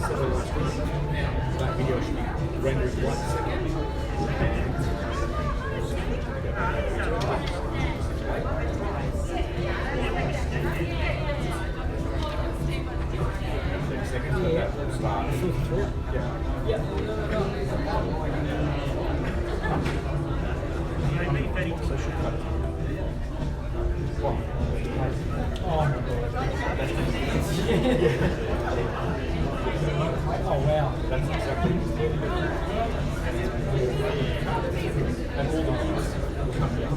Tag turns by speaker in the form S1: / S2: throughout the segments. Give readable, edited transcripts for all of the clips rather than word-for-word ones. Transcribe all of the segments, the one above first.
S1: that video should be rendered 1 second.
S2: Oh wow.
S1: That's exactly. And all the views will come down.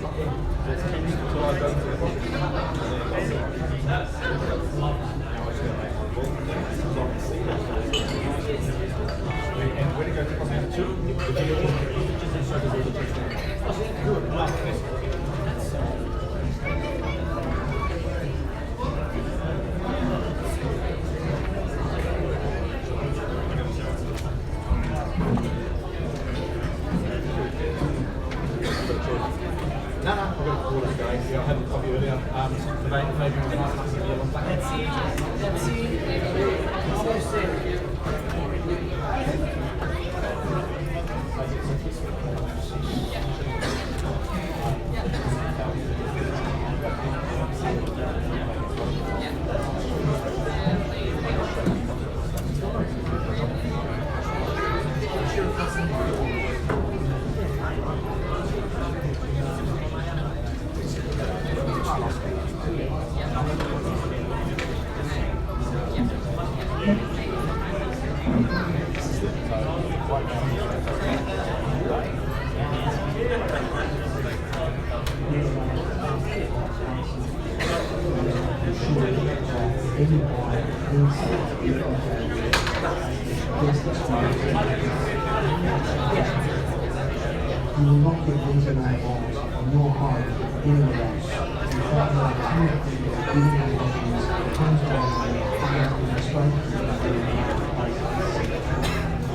S1: There's teams until I go to the and when it goes to command 2, the video will just show the video text. Good. No, I've got a call this guy. I had a copy earlier. Maybe on the last one.
S2: That's it. Almost there.
S3: You will not get these in our balls on your home anywhere else. In fact, there are tons of people giving their options, tons of money, and spoken to them in other places.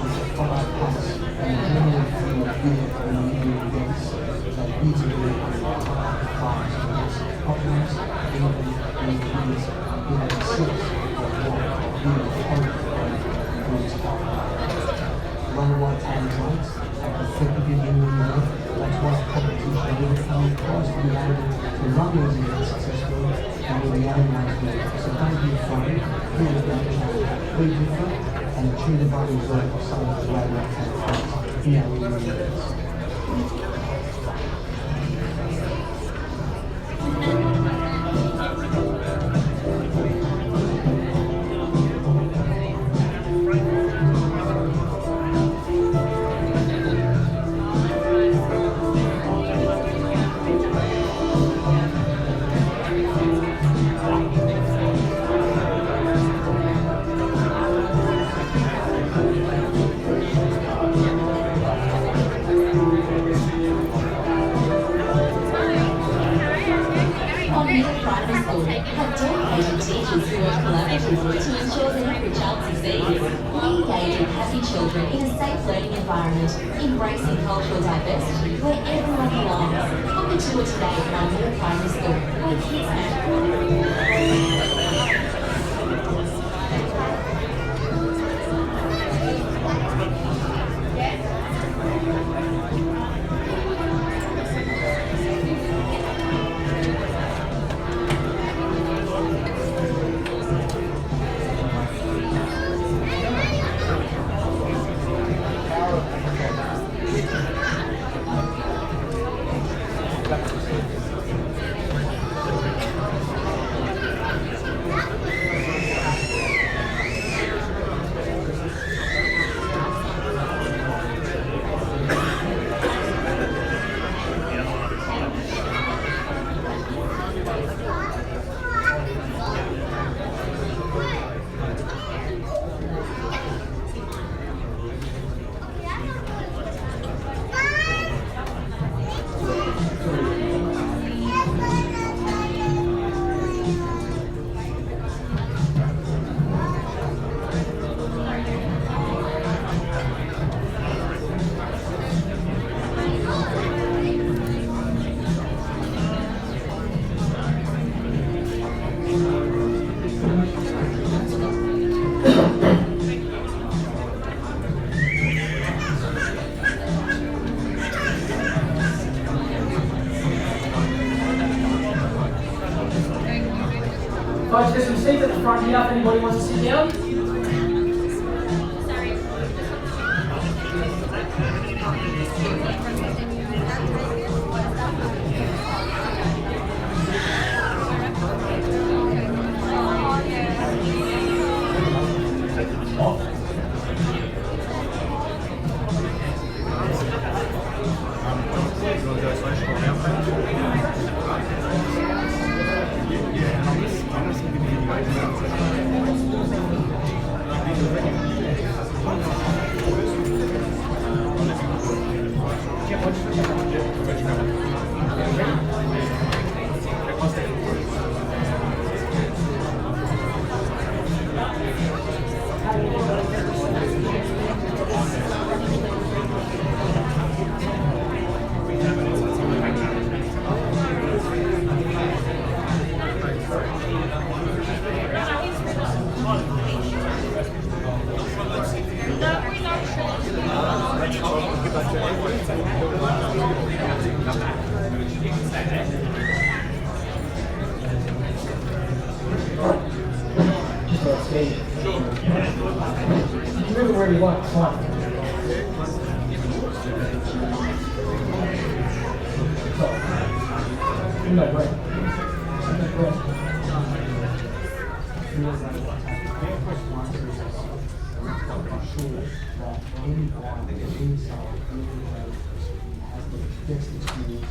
S3: It's a product plus, and generally feel good when you do events that easily class events, problems, even these six of what you hope to start. Run white hand lights. That's why competition really found cause to be able to run those events successfully and will be able to do it. So don't be afraid, be different, and achieve the value result of some of the way that can in our events.
S4: Embracing cultural diversity where everyone belongs. Book a tour today at Mount Primary School, where kids matter.
S2: Folks, there's some seats at the front here if anybody wants to sit down. Move it wherever you want. Come on. No, great.
S3: That anyone inside has the best experience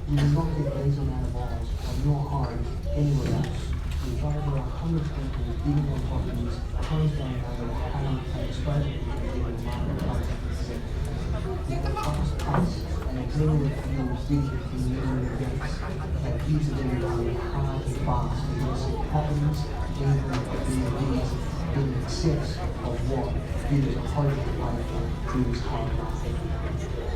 S3: you will not get these amount of eyes on your home anywhere else. With over 100 people bidding on properties, homes going over, paying and exposure to the marketplace. The fast pace and adrenaline fuels business in the events that gives everybody hard and fast because properties, even Airbnbs, in excess of what viewers are hoping to pay for through this hard market.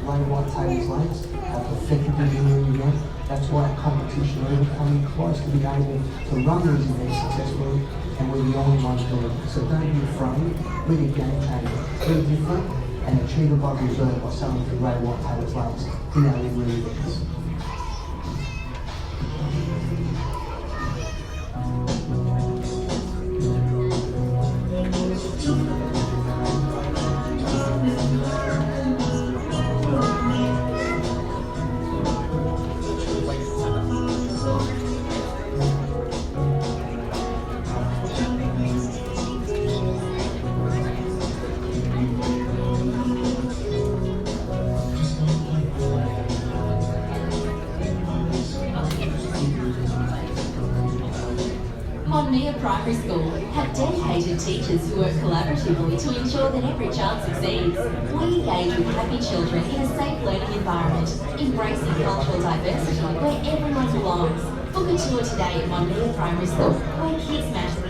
S3: Ray White Taylor's Lanes are perfected engineering event. That's why our competition are coming close to being able to run these events successfully, and we're the only ones doing it. So don't be afraid, we're the game changer. Be different and achieve above reserve by selling through Ray White Taylor's Lanes in our Liberty events.
S4: Monmere Primary School have dedicated teachers who work collaboratively to ensure that every child succeeds. We engage with happy children in a safe learning environment, embracing cultural diversity where everyone belongs. Book a tour today at Monmere Primary School, where kids matter.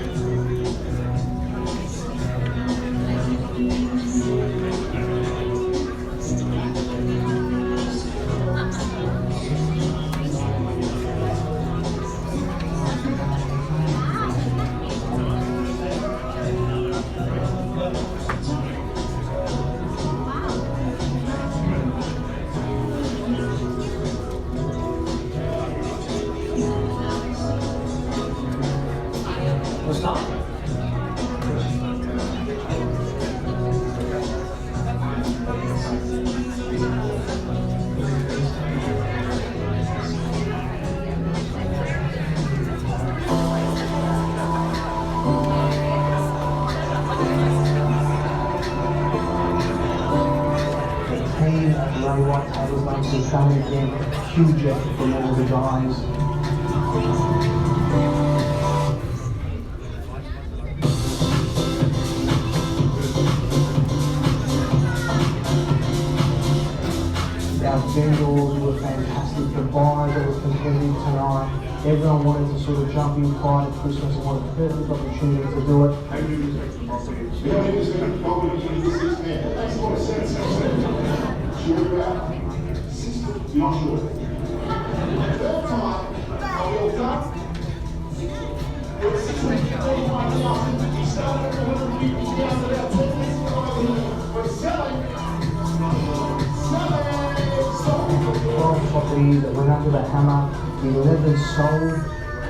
S3: Ray White Taylor's Lanes has done it again. Huge effort from all the guys. Our vendors were fantastic. The buyers that were competitive tonight. Everyone wanted to sort of jump in prior to Christmas and wanted a perfect opportunity to do it. Well, property that went under the hammer, 11 sold,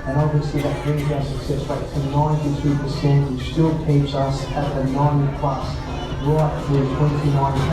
S3: and obviously that brings our success rate to 92%, which still keeps us at the 90 plus right through 29K.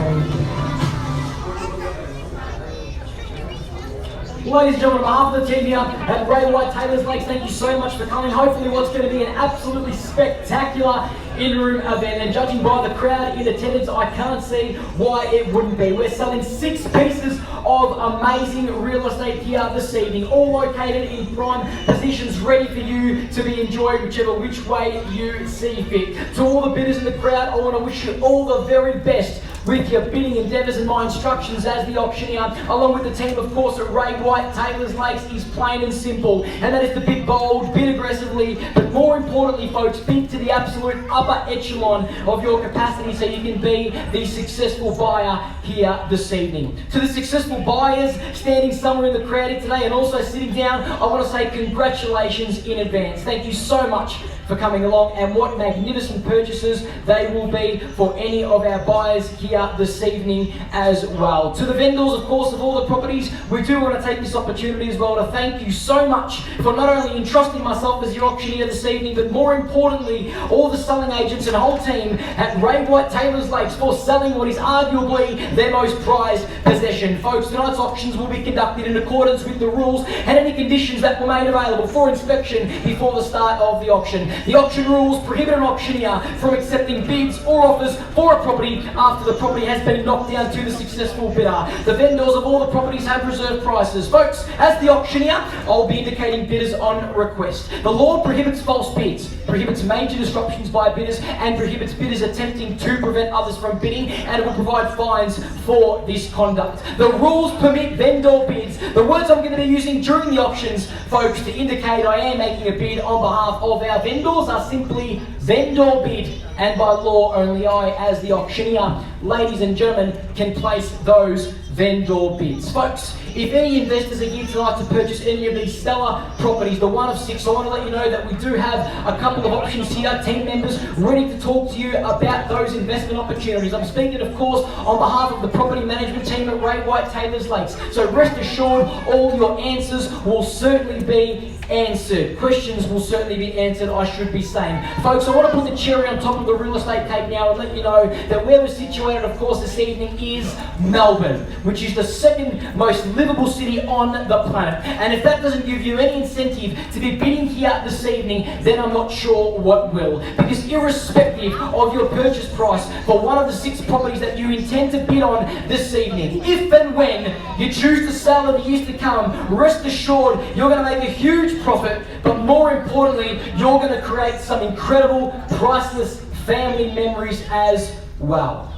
S2: Ladies and gentlemen, on behalf of the team here at Ray White Taylors Lakes, thank you so much for coming. Hopefully what's going to be an absolutely spectacular in-room event, and judging by the crowd in attendance, I can't see why it wouldn't be. We're selling 6 pieces of amazing real estate here this evening, all located in prime positions, ready for you to be enjoyed which way you see fit. To all the bidders in the crowd, I want to wish you all the very best with your bidding endeavours, and my instructions as the auctioneer, along with the team of course at Ray White Taylors Lakes, is plain and simple, and that is to bid bold, bid aggressively, but more importantly folks, bid to the absolute upper echelon of your capacity so you can be the successful buyer here this evening. To the successful buyers standing somewhere in the crowd here today and also sitting down, I want to say congratulations in advance. Thank you so much for coming along, and what magnificent purchases they will be for any of our buyers here this evening as well. To the vendors, of course, of all the properties, we do want to take this opportunity as well to thank you so much for not only entrusting myself as your auctioneer this evening, but more importantly, all the selling agents and whole team at Ray White Taylors Lakes for selling what is arguably their most prized possession. Folks, tonight's auctions will be conducted in accordance with the rules and any conditions that were made available for inspection before the start of the auction. The auction rules prohibit an auctioneer from accepting bids or offers for a property after the property has been knocked down to the successful bidder. The vendors of all the properties have reserved prices. Folks, as the auctioneer, I'll be indicating bidders on request. The law prohibits false bids, prohibits major disruptions by bidders, and prohibits bidders attempting to prevent others from bidding, and it will provide fines for this conduct. The rules permit vendor bids. The words I'm going to be using during the auctions, folks, to indicate I am making a bid on behalf of our vendors are simply vendor bid, and by law only I, as the auctioneer, ladies and gentlemen, can place those vendor bids. Folks, if any investors are here tonight to purchase any of these stellar properties, the one of 6, I want to let you know that we do have a couple of options here, team members ready to talk to you about those investment opportunities. I'm speaking, of course, on behalf of the property management team at Ray White Taylors Lakes. So rest assured, all your answers will certainly be answered. Questions will certainly be answered, I should be saying. Folks, I want to put the cherry on top of the real estate cake now and let you know that where we're situated, of course, this evening is Melbourne, which is the second most livable city on the planet. And if that doesn't give you any incentive to be bidding here this evening, then I'm not sure what will. Because irrespective of your purchase price for one of the 6 properties that you intend to bid on this evening, if and when you choose to sell in the years to come, rest assured you're going to make a huge profit, but more importantly, you're going to create some incredible, priceless family memories as well.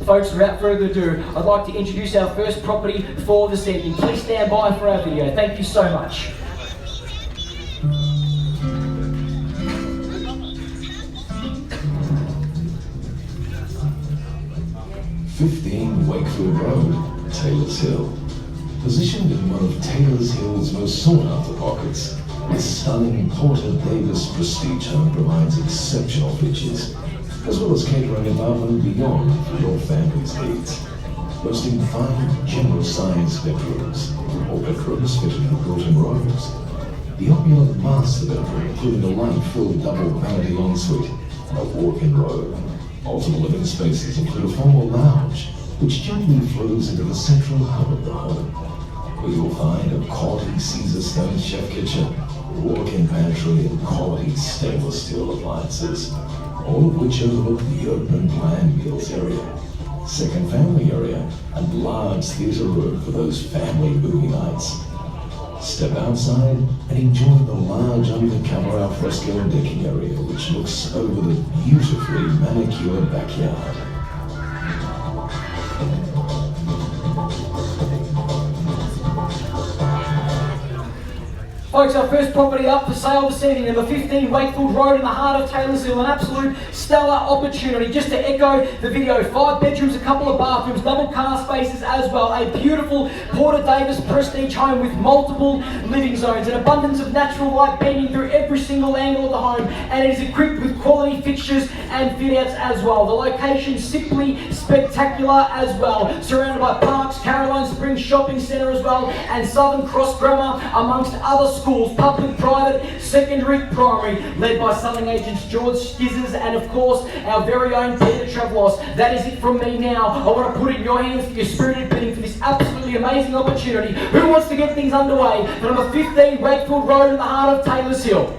S2: Folks, without further ado, I'd like to introduce our first property for this evening. Please stand by for our video. Thank you so much.
S5: "15 Wakefield Road, Taylors Hill." Positioned in one of Taylors Hill's most sought-after pockets, this stunning Porter Davis prestige home provides exceptional features, as well as catering above and beyond for your family's needs. Boasting 5 generous-sized bedrooms, or bedrooms fitted with built-in robes. The opulent master bedroom, including a light-filled double vanity ensuite and a walk-in robe. Ultimate living spaces include a formal lounge, which gently flows into the central hub of the home, where you'll find a quality Caesar stone chef kitchen, walk-in pantry, and quality stainless steel appliances, all of which overlook the open plan meals area, second family area, and large theater room for those family movie nights. Step outside and enjoy the large undercover alfresco decking area, which looks over the beautifully manicured backyard.
S2: Folks, our first property up for sale this evening, number 15 Wakefield Road in the heart of Taylorsville. An absolute stellar opportunity. Just to echo the video, 5 bedrooms, a couple of bathrooms, double car spaces as well. A beautiful Porter Davis prestige home with multiple living zones. An abundance of natural light beaming through every single angle of the home, and it is equipped with quality fixtures and fit outs as well. The location simply spectacular as well. Surrounded by parks, Caroline Springs Shopping Centre as well, and Southern Cross Grammar amongst other schools, public, private, secondary, primary, led by selling agents George Skizzers and of course our very own Peter Travelos. That is it from me now. I want to put it in your hands for your spirited bidding for this absolutely amazing opportunity. Who wants to get things underway for number 15 Wakefield Road in the heart of Taylorsville?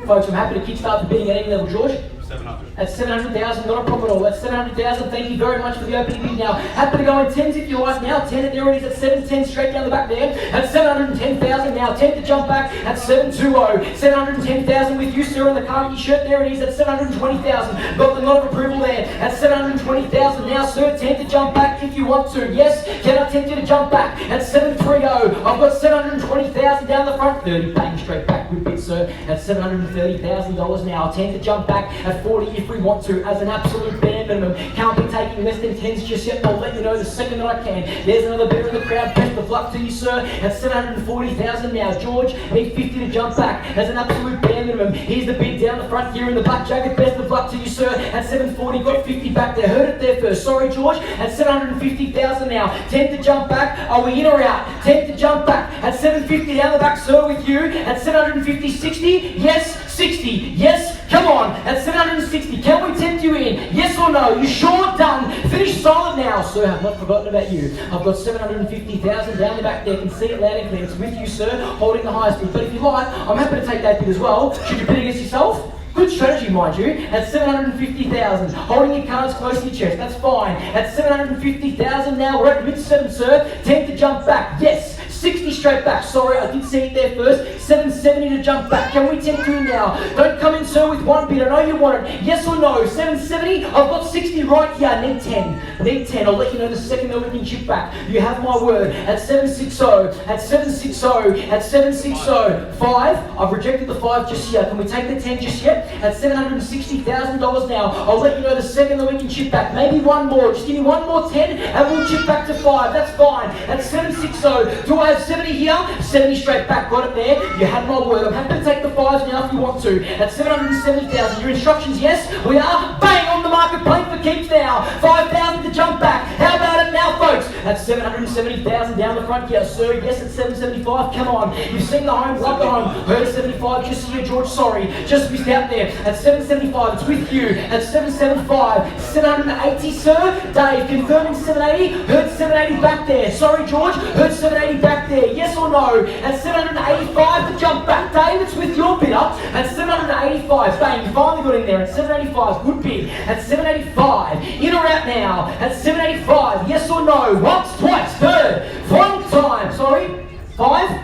S2: Folks, I'm happy to kickstart the bidding at any level. George?
S1: 700.
S2: That's 700,000, not a problem at all. That's 700,000. Thank you very much for the opening bid now. Happy to go in 10s if you like now. 10, there it is at 710 straight down the back there. That's 710,000 now. 10 to jump back at 720. 710,000 with you, sir, in the khaki shirt. There it is at 720,000. Got the nod of approval there at 720,000 now, sir. 10 to jump back if you want to. Yes, can I tempt you to jump back at 730? I've got 720,000 down the front. 30, bang, straight back. Good bid, sir. At $730,000 now. 10 to jump back at 40 if we want to, as an absolute bare minimum. Can't be taking less than 10s just yet. I'll let you know the second that I can. There's another bidder in the crowd. Best of luck to you, sir. At 740,000 now. George, need 50 to jump back as an absolute bare minimum. Here's the bid down the front here in the black jacket. Best of luck to you, sir. At 740, got 50 back there. Heard it there first. Sorry, George. At 750,000 now. 10 to jump back. Are we in or out? 10 to jump back. At 750 down the back, sir, with you. At 750, 60. Yes, 60. Yes, come on. At 760, can we tempt you in? Yes or no? You sure? Done. Finish solid now, sir. I've not forgotten about you. I've got 750,000 down the back there. Can see it loud and clear. It's with you, sir, holding the highest bid. But if you like, I'm happy to take that bid as well. Should you bid against yourself? Good strategy, mind you. At 750,000, holding your cards close to your chest. That's fine. At 750,000 now, we're at mid-7, sir. 10 to jump back. Yes. 60 straight back. Sorry, I did see it there first. 770 to jump back. Can we tempt you in now? Don't come in, sir, with one bid. I know you want it. Yes or no? 770? I've got 60 right here. Need 10. Need 10. I'll let you know the second that we can chip back. You have my word. At 760. At 760. At 760. 5. I've rejected the 5 just yet. Can we take the 10 just yet? At $760,000 now. I'll let you know the second that we can chip back. Maybe one more. Just give me one more 10 and we'll chip back to 5. That's fine. At 760. Do I have 70 here? 70 straight back. Got it there. You had my word. I'm happy to take the 5s now if you want to. At 770,000. Your instructions, yes? We are. Bang! On the market. Playing for keeps now. 5,000 to jump back. How about it now, folks? At 770,000 down the front here, sir. Yes, at 775. Come on. You've seen the home. Love the home. Heard 75. Just here, George. Sorry. Just missed out there. At 775. It's with you. At 775. 780, sir. Dave, confirming 780. Heard 780 back there. Sorry, George. Heard 780 back there. Yes or no? At 785 to jump back. Dave, it's with your bidder. At 785. Bang. You finally got in there. At 785. Good bid. At 785. In or out now? At 785. Yes or no? Once, twice, third. One time. Sorry. 5?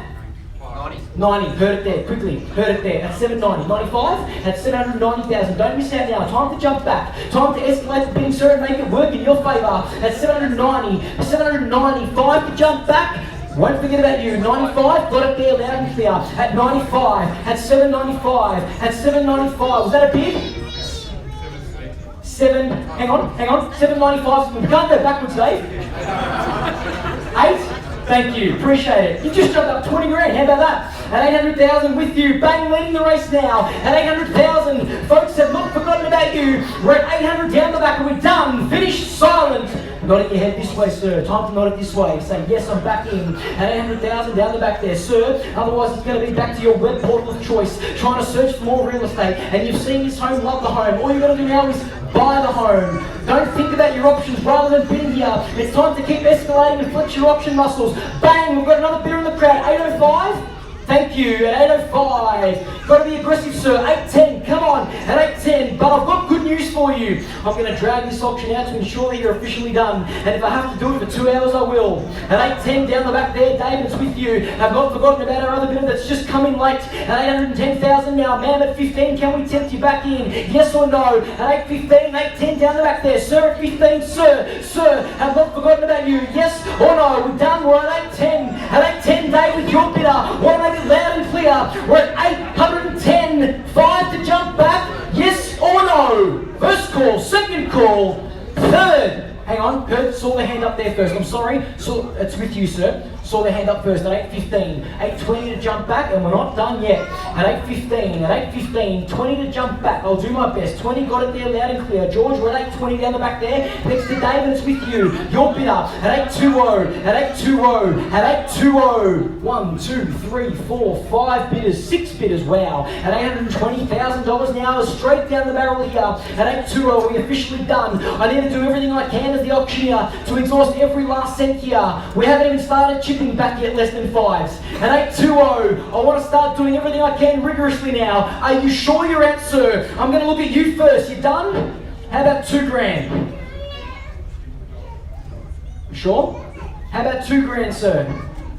S2: 90, heard it there, quickly, heard it there, at 790, 95, at 790,000, don't miss out now, time to jump back, time to escalate the bidding, sir, and make it work in your favour, at 790, 795 to jump back. Won't forget about you. 95, got it there loud and clear. At 95, at 795, at 795. Was that a bid? 7, hang on. 795. We can't go backwards, Dave. 8. Thank you, appreciate it. You just jumped up 20 grand, how about that? At 800,000 with you, bang, leading the race now. At 800,000, folks have not forgotten about you. We're at 800 down the back, and we're done. Finished, silent. Nod your head this way, sir. Time to nod it this way. Say, yes, I'm back in. At 800,000 down the back there, sir. Otherwise, it's going to be back to your web portal of choice, trying to search for more real estate. And you've seen this home, love the home. All you've got to do now is buy the home. Don't think about your options rather than bidding here. It's time to keep escalating and flex your option muscles. Bang, we've got another bidder in the crowd. 805. Thank you. At 8.05. Got to be aggressive, sir. 8.10. Come on. At 8.10. But I've got good news for you. I'm going to drag this auction out to ensure that you're officially done. And if I have to do it for 2 hours, I will. At 8.10 down the back there, David's with you. I've not forgotten about our other bidder that's just coming late. At 810,000 now. Ma'am, at 15, can we tempt you back in? Yes or no? At 8.15, 8.10 down the back there. Sir, at 15, sir, have not forgotten about you. Yes or no? We're done. We're at 8.10. At 8.10, David, your bidder. Want to make it loud and clear. We're at 810. 5 to jump back. Yes or no? First call, second call, third. Hang on, Kurt, saw the hand up there first. I'm sorry. So it's with you, sir. Saw the hand up first at 8.15. 8.20 to jump back, and we're not done yet. At 8.15, at 8.15, 20 to jump back. I'll do my best. 20 got it there loud and clear. George, we're at 8.20 down the back there. Next to David, it's with you. Your bidder at 8.20, at 8.20, at 8.20. 1, 2, 3, 4, 5 bidders, 6 bidders. Wow. At $820,000 now, straight down the barrel here. At 8.20, we're officially done. I need to do everything I can as the auctioneer to exhaust every last cent here. We haven't even started chipping back yet, less than 5s. At 8.20, I want to start doing everything I can rigorously now. Are you sure you're out, sir? I'm going to look at you first. You done? How about $2,000? Sure? How about $2,000, sir?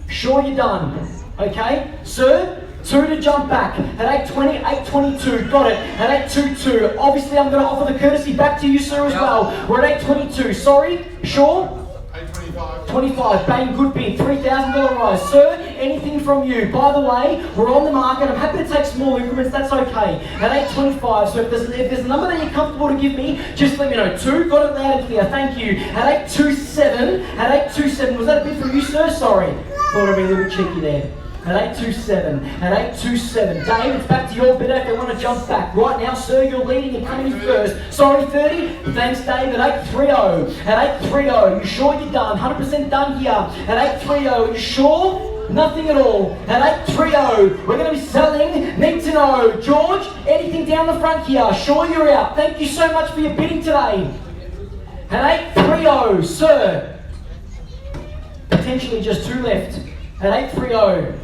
S2: Sure you're done? Okay, sir? 2 to jump back. At 8.20, 8.22, got it. At 8.22, obviously I'm going to offer the courtesy back to you, sir, as well. We're at 8.22, sorry? Sure?
S1: 8.25.
S2: 25, bang, good bid, $3,000 rise. Sir, anything from you? By the way, we're on the market. I'm happy to take small increments, that's okay. At 8.25, so if there's a number that you're comfortable to give me, just let me know. 2, got it loud and clear, thank you. At 8.27, was that a bid from you, sir? Sorry, thought I'd be a little bit cheeky there. At 8.27, at 8.27. Dave, it's back to your bidder if they want to jump back. Right now, sir, you're leading and coming in first. Sorry, 30. Thanks, Dave. At 8.30. At 8.30. You sure you're done? 100% done here. At 8.30. You sure? Nothing at all. At 8.30. We're going to be selling. Need to know. George, anything down the front here? Sure you're out. Thank you so much for your bidding today. At 8.30. Sir. Potentially just 2 left. At 8.30.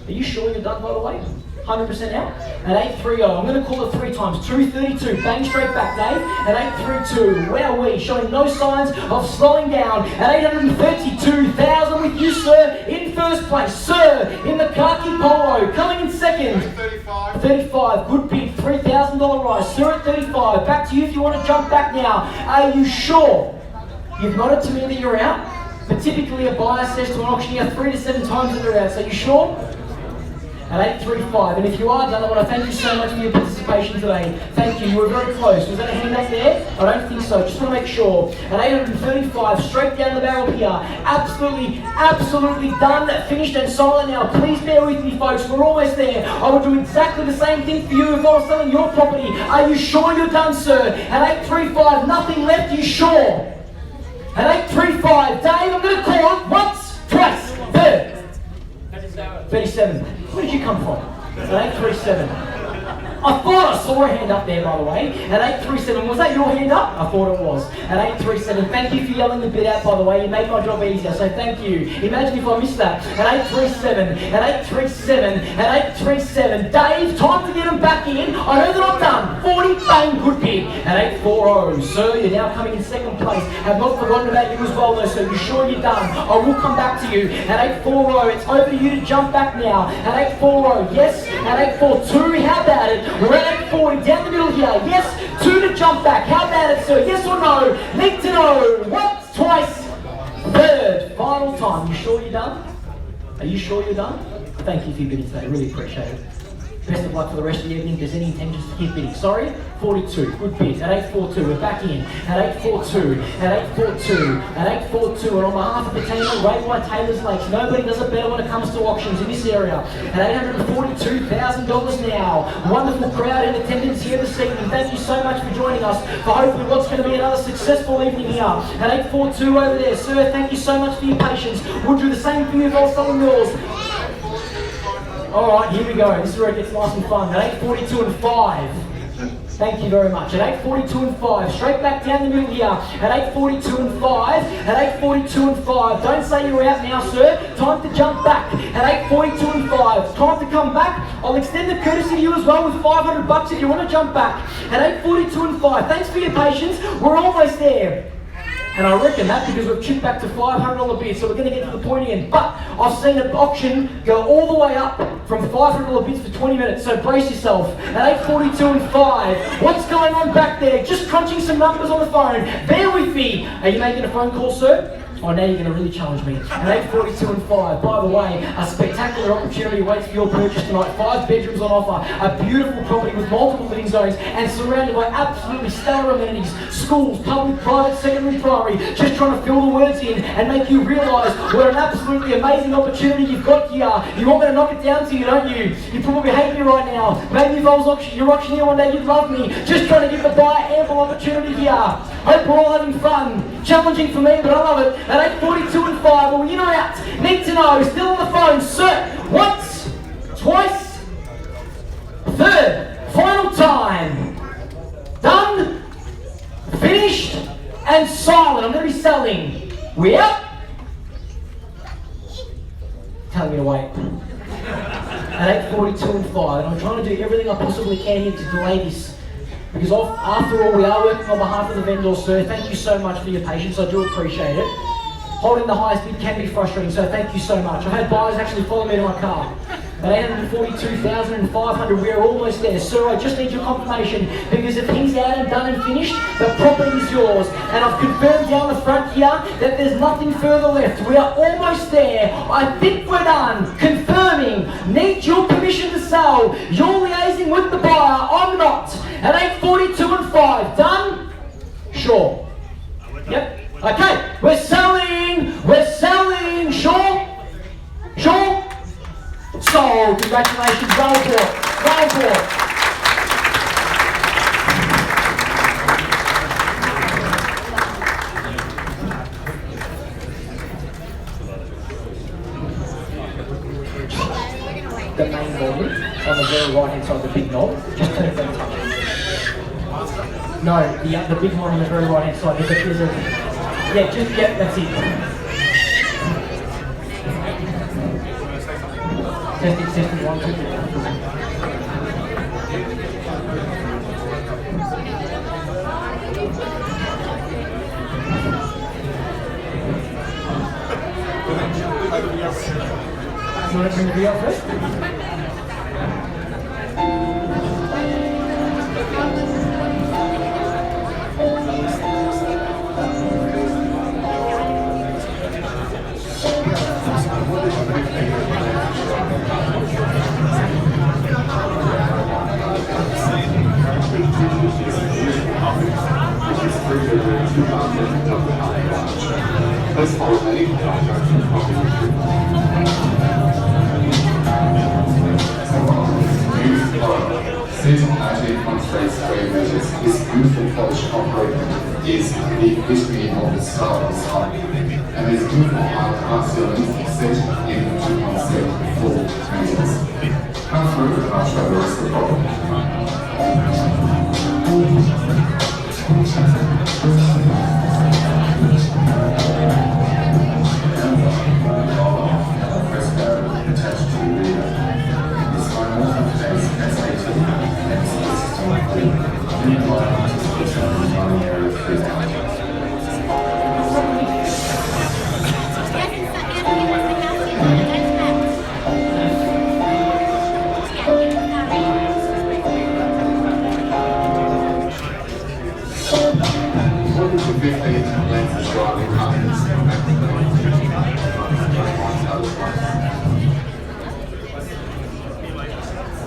S2: Are you sure you're done, by the way? 100% out? At 8.30, I'm going to call it 3 times. 2.32, bang straight back, Dave. At 8.32, wowee, showing no signs of slowing down. At 832,000 with you, sir, in first place. Sir, in the khaki polo, coming in second.
S1: 35.
S2: 35, good bid, $3,000 rise. Sir, at 35, back to you if you want to jump back now. Are you sure? You've nodded to me that you're out? But typically a buyer says to an auctioneer 3 to 7 times that they're out. So you sure? At 8.35. And if you are done, I want to thank you so much for your participation today. Thank you. You were very close. Was that a hand up there? I don't think so. Just want to make sure. At 835, straight down the barrel here. Absolutely done, finished and silent now. Please bear with me, folks. We're almost there. I would do exactly the same thing for you if I was selling your property. Are you sure you're done, sir? At 8.35, nothing left. You sure? At 8.35, Dave, I'm going to call it once, twice, third. 37. Where did you come from? At 8.37. I thought I saw a hand up there, by the way. At 8.37, was that your hand up? I thought it was. At 8.37, thank you for yelling the bid out, by the way. You made my job easier, so thank you. Imagine if I missed that. At 8.37, at 8.37, at 8.37. Dave, time to get him back in. I know that I'm done. 40, bang, good bid. At 8.40, sir, you're now coming in second place. Have not forgotten about you as well, though, so you're sure you're done. I will come back to you. At 8.40, it's over to you to jump back now. At 8.40, yes. At 8.42, how about it? We're at 8.40, down the middle here. Yes, 2 to jump back. How about it, sir? Yes or no? Need to know. Once, twice, third. Final time. You sure you're done? Are you sure you're done? Thank you for your bidding today. Really appreciate it. Best of luck for the rest of the evening. If there's any intentions to keep bidding. Sorry? 42. Good bid. At 8.42, we're back in. At 8.42, at 8.42, at 8.42, and on behalf of the team at Ray White Taylors Lakes, nobody does it better when it comes to auctions in this area. At $842,000 now. Wonderful crowd in attendance here this evening. Thank you so much for joining us for hopefully what's going to be another successful evening here. At 8.42 over there. Sir, thank you so much for your patience. We'll do the same for you if I was selling yours. Alright, here we go. This is where it gets nice and fun. At 8.42 and 5. Thank you very much. At 8:42 and 5, straight back down the middle here. At 8:42 and 5, at 8:42 and 5. Don't say you're out now, sir. Time to jump back. At 8:42 and 5, time to come back. I'll extend the courtesy to you as well with $500 if you want to jump back. At 8:42 and 5. Thanks for your patience. We're almost there. And I reckon that because we've chipped back to $500 bids, so we're going to get to the point again. But I've seen an auction go all the way up from $500 bids for 20 minutes, so brace yourself. At 8:42 and 5, what's going on back there? Just crunching some numbers on the phone. Bear with me. Are you making a phone call, sir? Oh, now you're going to really challenge me. At 8:42 and 5, by the way, a spectacular opportunity waits for your purchase tonight. 5 bedrooms on offer, a beautiful property with multiple living zones and surrounded by absolutely stellar amenities. Schools, public, private, secondary, primary. Just trying to fill the words in and make you realise what an absolutely amazing opportunity you've got here. You want me to knock it down to you, don't you? You probably hate me right now. Maybe if I was your auctioneer one day, you'd love me. Just trying to give the buyer ample opportunity here. Hope we're all having fun. Challenging for me, but I love it. At 8:42 and 5, well, in or out? Need to know. Still on the phone, sir. Once, twice, third, final time. Done, finished, and silent. I'm going to be selling. We out? Telling me to wait. At 8:42 and 5, and I'm trying to do everything I possibly can here to delay this. Because after all, we are working on behalf of the vendor, sir. Thank you so much for your patience. I do appreciate it. Holding the highest bid can be frustrating, so thank you so much. I've had buyers actually follow me to my car. At 842,500, we are almost there. Sir, I just need your confirmation, because if he's out and done and finished, the property is yours. And I've confirmed down the front here that there's nothing further left. We are almost there. I think we're done. Confirming. Need your permission to sell. You're liaising with the buyer. I'm not. At 8:42 and 5. Done? Sure. Yep. Okay. We're selling. We're selling. Sure? Sure? Sold. Congratulations. Well bought. Well bought. The main building on the very right hand side, the big knob. Just turn it down a touch. No, the big one on the very right hand side. There's a, yeah, that's it. Testing, 1, 2, 3. You want to bring the video up first?
S6: This follows many contracts Since 1928 square meters, this beautiful Polish concrete is the epitome of the style of the site. And this beautiful art ceiling set in 2.74 meters. Come through and I'll show the rest of the property.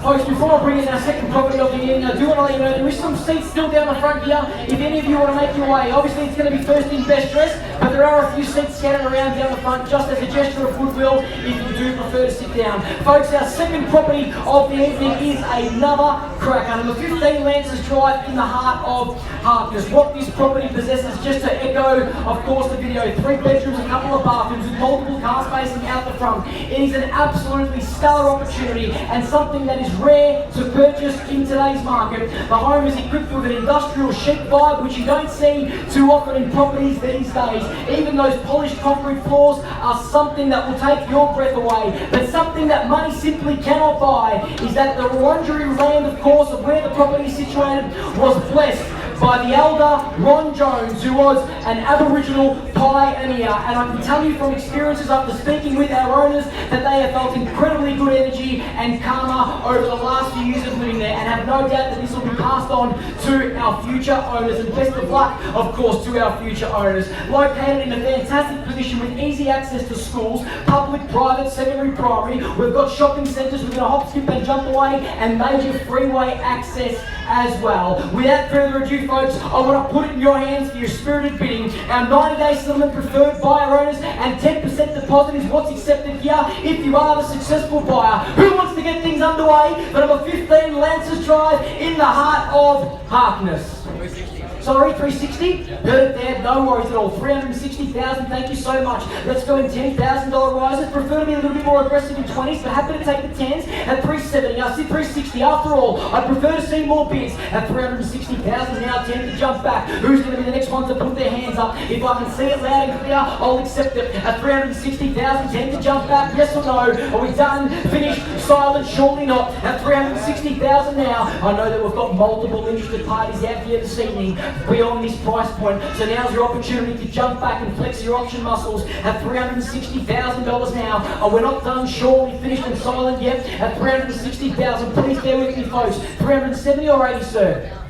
S2: Folks, before I bring in our second property of the evening, I do want to let you know there is some seats still down the front here if any of you want to make your way. Obviously it's going to be first in, best dressed, but there are a few seats scattered around down the front just as a gesture of goodwill if you do prefer to sit down. Folks, our second property of the evening is another cracker. Number 15 Lancers Drive in the heart of Harkness. What this property possesses, just to echo, of course, the video, 3 bedrooms, a couple of bathrooms with multiple car spacing out the front. from. It is an absolutely stellar opportunity and something that is rare to purchase in today's market. The home is equipped with an industrial chic vibe, which you don't see too often in properties these days. Even those polished concrete floors are something that will take your breath away. But something that money simply cannot buy is that the Wurundjeri land, of course, of where the property is situated, was blessed by the elder Ron Jones, who was an Aboriginal pioneer. And I can tell you from experiences after speaking with our owners that they have felt incredibly good energy and karma over the last few years of living there, and have no doubt that this will be passed on to our future owners. And best of luck, of course, to our future owners. Located in a fantastic position with easy access to schools, public, private, secondary, primary. We've got shopping centres within a hop, skip and jump away, and major freeway access as well. Without further ado, folks, I want to put it in your hands for your spirited bidding. Our 90-day settlement preferred buyer owners and 10% deposit is what's accepted here if you are the successful buyer. Who wants to get things underway for number 15 Lancers Drive in the heart of Harkness? Sorry, 360? Heard it there, no worries at all. 360,000, thank you so much. Let's go in $10,000 rises. Prefer to be a little bit more aggressive in 20s, but happy to take the 10s at 370. I see 360. After all, I prefer to see more bids at 360,000 now. 10 to jump back. Who's going to be the next one to put their hands up? If I can see it loud and clear, I'll accept it. At 360,000, 10 to jump back. Yes or no? Are we done? Finished? Silent? Surely not. At 360,000 now. I know that we've got multiple interested parties out here this evening beyond this price point. So now's your opportunity to jump back and flex your option muscles at $360,000 now. We're not done, surely finished and silent yet. At 360,000, please bear with me, folks. 370 or 80, sir?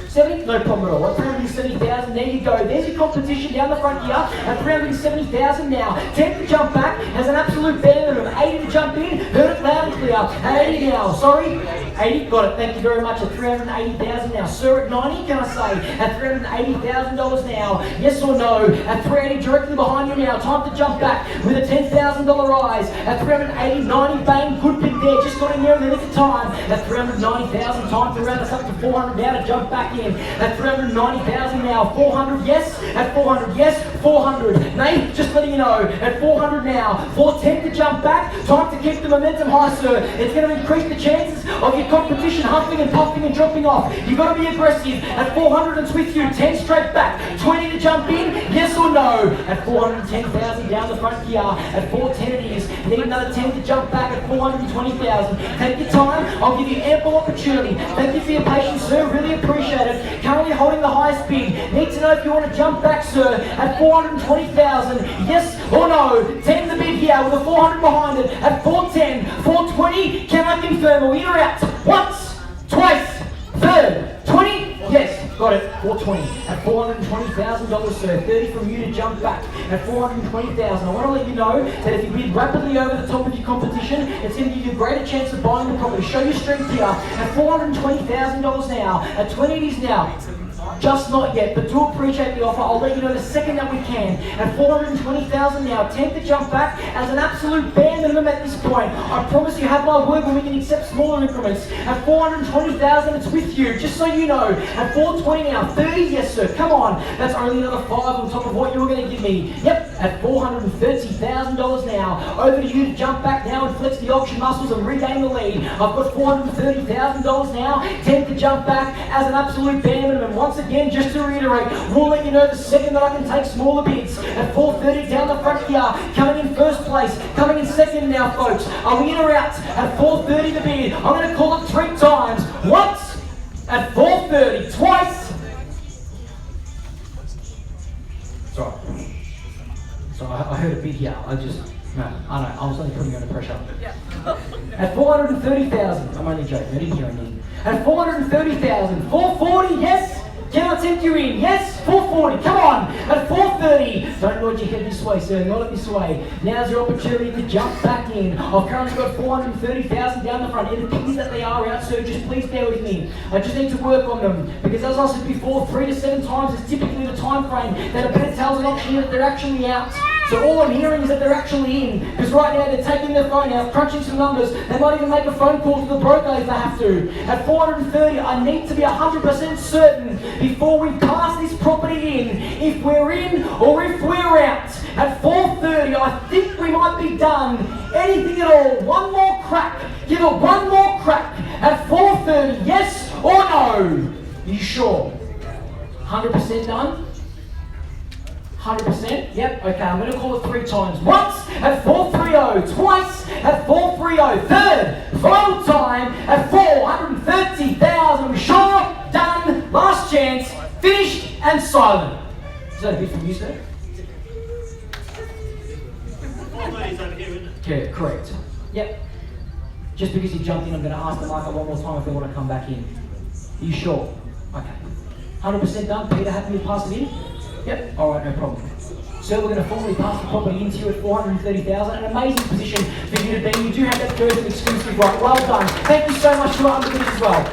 S2: 70? No problem at all. At 370,000, there you go. There's your competition down the front here at 370,000 now. 10 to jump back has an absolute bare minimum. 80 to jump in. Heard it loud and clear. At 80 now. Sorry? 80? Got it. Thank you very much. At 380,000 now. Sir, at 90, can I say? At $380,000 now. Yes or no? At 380 directly behind you now. Time to jump back with a $10,000 rise. At 380, 90, bang. Good pick there. Just got in there in the nick of time. At 390,000, time to round us up to 400 now to jump back in. At 390,000 now. 400, yes. At 400, yes. 400. Nate, just letting you know. At 400 now. 410 to jump back. Time to keep the momentum high, sir. It's going to increase the chances of your competition huffing and puffing and dropping off. You've got to be aggressive. At 400 and with you. 10 straight back. 20 to jump in. Yes or no? At 410,000 down the front here. At 410 it is. Need another 10 to jump back at 420,000. Take your time. I'll give you ample opportunity. Thank you for your patience, sir. Really appreciate it. Currently holding the highest bid. Need to know if you want to jump back, sir, at 420,000. Yes or no? 10 the bid here with a 400 behind it. At 410, 420. Can I confirm? Are we in or out? Once, twice, third, 20. Yes. Got it. 420 at $420,000, sir. 30 from you to jump back at 420,000. I want to let you know that if you bid rapidly over the top of your competition, it's going to give you a greater chance of buying the property. Show your strength here at $420,000 now. At 20 it is now. Just not yet, but do appreciate the offer. I'll let you know the second that we can. At 420,000 now, 10 to jump back as an absolute bare minimum at this point. I promise you have my word when we can accept smaller increments. At 420,000, it's with you, just so you know. At 420 now, 30, yes sir, come on. That's only another 5 on top of what you were going to give me. Yep, at $430,000 now. Over to you to jump back now and flex the auction muscles and regain the lead. I've got $430,000 now, 10 to jump back as an absolute bare minimum. Once again, just to reiterate, we'll let you know the second that I can take smaller bids. At 430 down the front here, coming in first place, coming in second now, folks. Are we in or out? At 430 the bid. I'm going to call it 3 times. Once, at 430, twice. Sorry. So I heard a bid here. I was only putting you under pressure. Yeah. At 430,000, I'm only joking. I didn't hear anything. At 430,000, 440, yes. Can I tempt you in? Yes, 440, come on, at 430. Don't nod your head this way, sir, nod it this way. Now's your opportunity to jump back in. I've currently got 430,000 down the front. It appears that they are out, so just please bear with me. I just need to work on them, because as I said before, 3 to 7 times is typically the time frame that a bidder tells an auctioneer that they're actually out. So all I'm hearing is that they're actually in, because right now they're taking their phone out, crunching some numbers. They might even make a phone call to the broker if they have to. At 430, I need to be 100% certain before we pass this property in, if we're in or if we're out. At 430, I think we might be done. Anything at all, one more crack. Give it one more crack at 4:30, yes or no? You sure? 100% done? 100%? Yep, okay, I'm going to call it 3 times. Once at 4:30, twice at 4:30, third, final time at 430,000. We sure? Done, last chance, finished and silent. Is that a bit from you, sir? Yeah, correct. Yep. Just because you jumped in, I'm going to ask the market one more time if they want to come back in. Are you sure? Okay. 100% done. Peter, happy to pass it in? Yep. All right, no problem. So we're going to formally pass the property into you at 430,000. An amazing position for you to be. You do have that first and exclusive right. Well done. Thank you so much to our underbidders as well.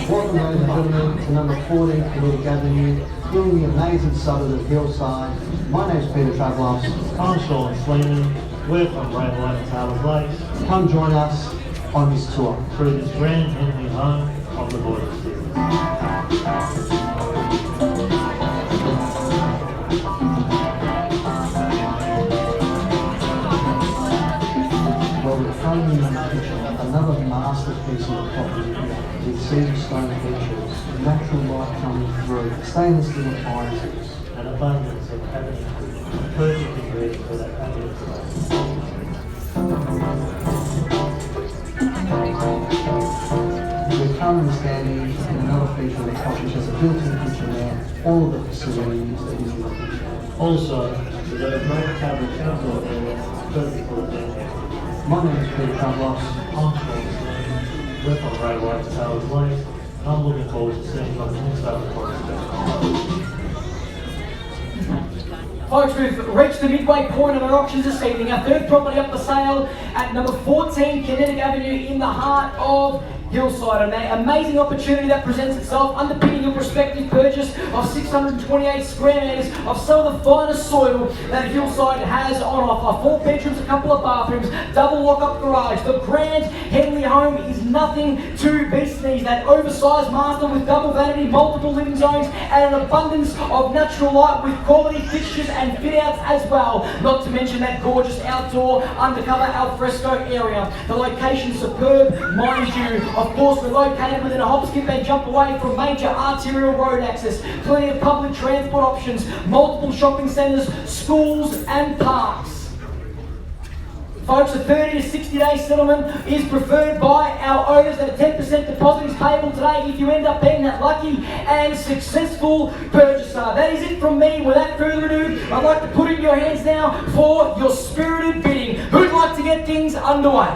S3: Welcome, ladies and gentlemen, to number 14 Kinetic Avenue, in the amazing suburb of Hillside. My name's Peter Travelos.
S7: I'm Sean Sleeman. We're from Rainbow and Taylor Place,
S3: Come join us on this tour.
S7: through this grand Henley home of the Border Series.
S3: Well, we're currently in the kitchen, another masterpiece of the property with cedar stone features, natural light coming through, stainless steel appliances.
S7: An abundance of cabinetry, perfectly ready for that cabinet space.
S3: We're currently standing in another feature of the property which has a built-in kitchenette, all of the facilities that is in the kitchen.
S7: Also, we've got a great tablet outdoor area, perfect for the family.
S3: My name is Peter Travelos.
S7: I'm Sean Sleeman. We're from Rainbow and Taylor Place. I'm looking forward to seeing you on the next other project.
S2: Folks, we've reached the midway point of our auctions this evening. Our third property up for sale at number 14 Kinetic Avenue in the heart of Hillside. An amazing opportunity that presents itself, underpinning a prospective purchase of 628 square metres of some of the finest soil that Hillside has on offer. 4 bedrooms, a couple of bathrooms, double lock-up garage. The grand Henley home is nothing to be sneezed at. Oversized master with double vanity, multiple living zones, and an abundance of natural light with quality fixtures and fit-outs as well. Not to mention that gorgeous outdoor undercover alfresco area. The location superb, mind you. Of course, we're located within a hop, skip and jump away from major arterial road access. Plenty of public transport options, multiple shopping centres, schools and parks. Folks, a 30 to 60 day settlement is preferred by our owners, and a 10% deposit is payable today if you end up being that lucky and successful purchaser. That is it from me. Without further ado, I'd like to put it in your hands now for your spirited bidding. Who'd like to get things underway?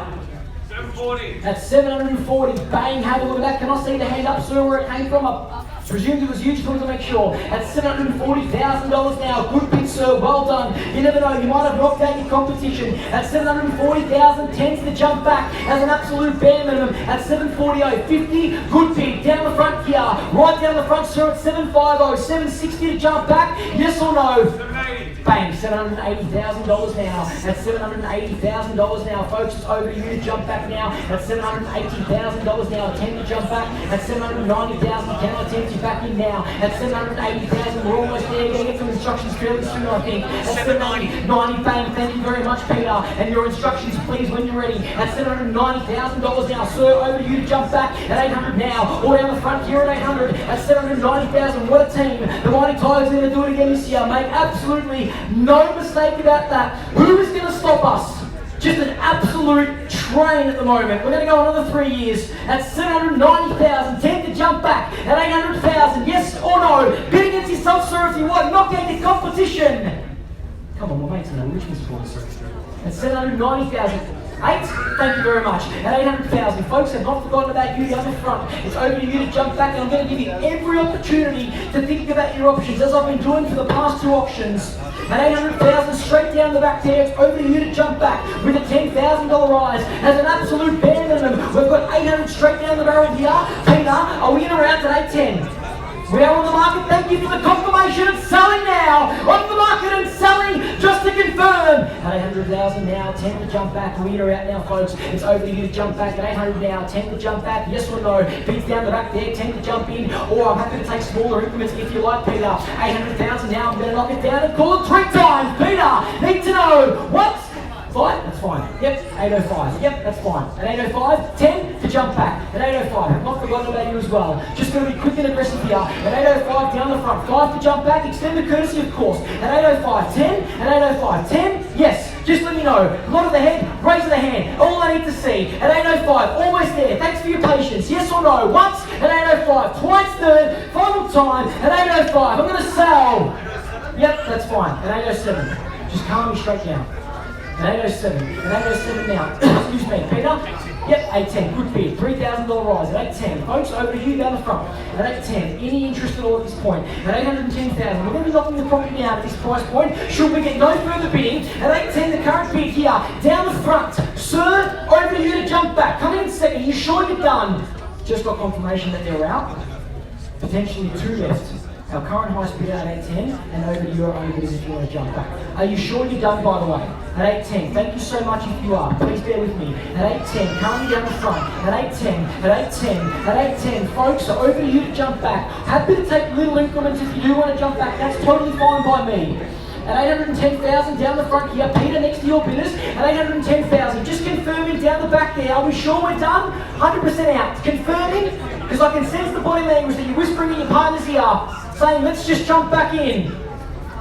S1: 740.
S2: At 740, bang, have a look at that. Can I see the hand up, sir, where it came from? I presumed it was you, just wanted to make sure. At $740,000 now, good bid, sir, well done. You never know, you might have knocked out your competition. At $740,000, tends to jump back as an absolute bare minimum. At $740,000, 50, good bid. Down the front here, right down the front, sir, at $750,000, $760 to jump back, yes or no?
S1: 780.
S2: Bang, $780,000 now. At $780,000 now, folks, it's over to you to jump back now. At $780,000 now, attempt to jump back. At $790,000, can I attempt you back in now? At $780,000, we're almost there. You're going to get some instructions fairly soon, I think. At $790, bang, thank you very much, Peter. And your instructions, please, when you're ready. At $790,000 now, sir, over to you to jump back. At $800 now, all down the front here at $800. At $790,000, what a team. The Mighty Tigers are going to do it again this year, mate. Absolutely no mistake about that. Who is going to stop us? Just an absolute train at the moment. We're going to go another 3 years. At $790,000, 10 to jump back. At $800,000, yes or no? Bid against yourself, sir, if you want. Knock out your competition. Come on, my mate's in the Richmond's corner, sir. At $790,000. 8, thank you very much. At $800,000, folks, I've not forgotten about you down the front. It's over to you to jump back, and I'm going to give you every opportunity to think about your options, as I've been doing for the past 2 auctions. At $800,000, straight down the back there, it's over to you to jump back with a $10,000 rise. As an absolute bare minimum, we've got $800 straight down the barrel here. Peter, are we in around at $810? We are on the market. Thank you for the confirmation. It's selling now. On the market and selling. Just to confirm. At 800,000 now. 10 to jump back. We are out now, folks. It's over to you to jump back. At 800 now. 10 to jump back. Yes or no? Beats down the back there. 10 to jump in. Or I'm happy to take smaller increments if you like, Peter. 800,000 now. I'm going to knock it down and call it 3 times. Peter, need to know what? 5? That's fine. Yep, 805. Yep, that's fine. At 805, 10 to jump back. At 805, I've not forgotten about you as well. Just going to be quick and aggressive here. At 805, down the front. 5 to jump back. Extend the courtesy, of course. At 805, 10. At 805, 10. Yes, just let me know. Nod of the head, raise of the hand. All I need to see. At 805, almost there. Thanks for your patience. Yes or no? Once. At 805, twice third. Final time. At 805, I'm going to sell. Yep, that's fine. At 807, just calm me straight down. At 807, at 807 now. Excuse me, Peter. Yep, 810, good bid. $3,000 rise at 810. Folks, over to you down the front. At 810, any interest at all at this point? At 810,000, we're going to be knocking the property down at this price point. Should we get no further bidding? At 810, the current bid here, down the front. Sir, over to you to jump back. Come in second. You sure you're done? Just got confirmation that they're out. Potentially 2 left. Our current highest bidder at 810, and over to your own bidders if you want to jump back. Are you sure you're done, by the way? At 810, thank you so much if you are. Please bear with me. At 810, currently down the front. At 810, at 810, at 810, folks, so over to you to jump back. Happy to take little increments if you do want to jump back. That's totally fine by me. At 810,000 down the front here, Peter next to your bidders. At 810,000, just confirming down the back there. Are we sure we're done? 100% out. Confirming, because I can sense the body language that you're whispering in your partner's ear, saying let's just jump back in.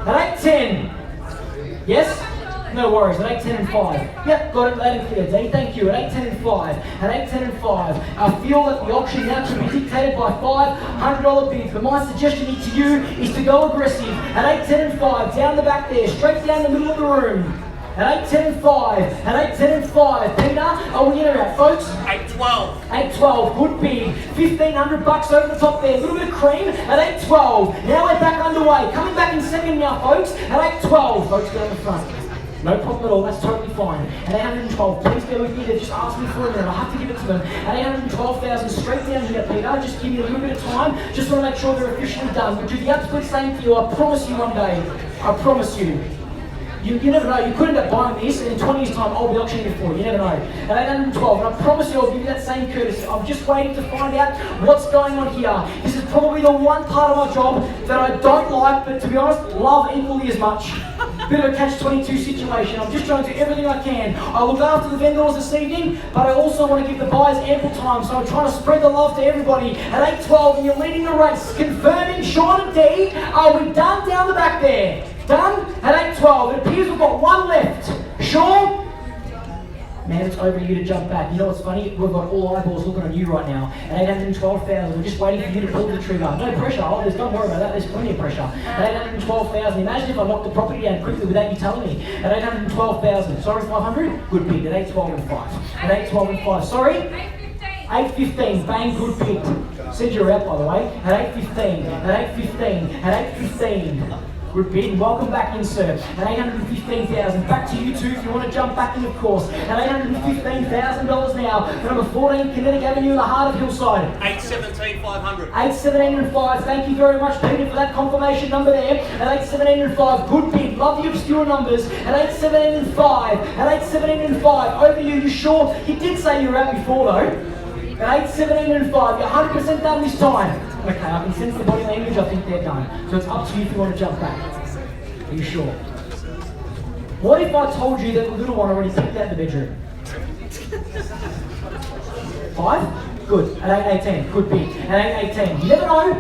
S2: At 810, yes? No worries. At 810 and 5. Yep, got it loud and clear, D. Thank you. At 810 and 5. At 810 and 5. I feel that the auction now should be dictated by $500 bids, but my suggestion to you is to go aggressive. At 810 and 5, down the back there, straight down the middle of the room. At 810 and 5. At 810 and 5. Peter, are we in or out, folks?
S8: 812.
S2: 812, good bid. $1,500 over the top there. A little bit of cream at 812. Now we're back underway. Coming back in second now, folks. At 812, folks, go in the front. No problem at all, that's totally fine. At 812, please bear with me, they've just asked me for a minute, I have to give it to them. At 812,000, straight down here, Peter, just give me a little bit of time, just want to make sure they're officially done. We'll do the absolute same for you, I promise you one day. I promise you. You never know, you could end up buying this and in 20 years time I'll be auctioning it for you, you never know. At 812, and I promise you I'll give you that same courtesy. I'm just waiting to find out what's going on here. This is probably the one part of my job that I don't like, but to be honest, love equally as much. Bit of a catch-22 situation. I'm just trying to do everything I can. I look after the vendors this evening, but I also want to give the buyers ample time, so I'm trying to spread the love to everybody. At 812, and you're leading the race. Confirming, Sean and D, are we done down the back there? Done? At 812, it appears we've got one left. Sean? Man, it's over to you to jump back. You know what's funny? We've got all eyeballs looking on you right now. At 812,000, we're just waiting for you to pull the trigger. No pressure, don't worry about that, there's plenty of pressure. At 812,000, imagine if I knocked the property down quickly without you telling me. At 812,000, sorry, 500? Good bid. At 812 and 5. At 812 and 5, sorry? 815, bang, good bid. Said you're out, by the way. At 815, at 815, at 815. Good bid. Welcome back in, sir. At 815,000. Back to you two if you want to jump back in, of course. At $815,000 now. Number 14, Kinetic Avenue in the heart of Hillside.
S8: 817 500.
S2: 817 and 5. Thank you very much, Peter, for that confirmation number there. At 817 and 5. Good bid. Love the obscure numbers. At 817 and 5. At 817 and 5. Over you. You sure? You did say you were out before, though. At 817 and 5. You're 100% done this time. Okay, I can sense the body language, I think they're done. So it's up to you if you want to jump back. Are you sure? What if I told you that the little one already picked out the bedroom? 5? Good. At 818, good bid. At 818, you never know.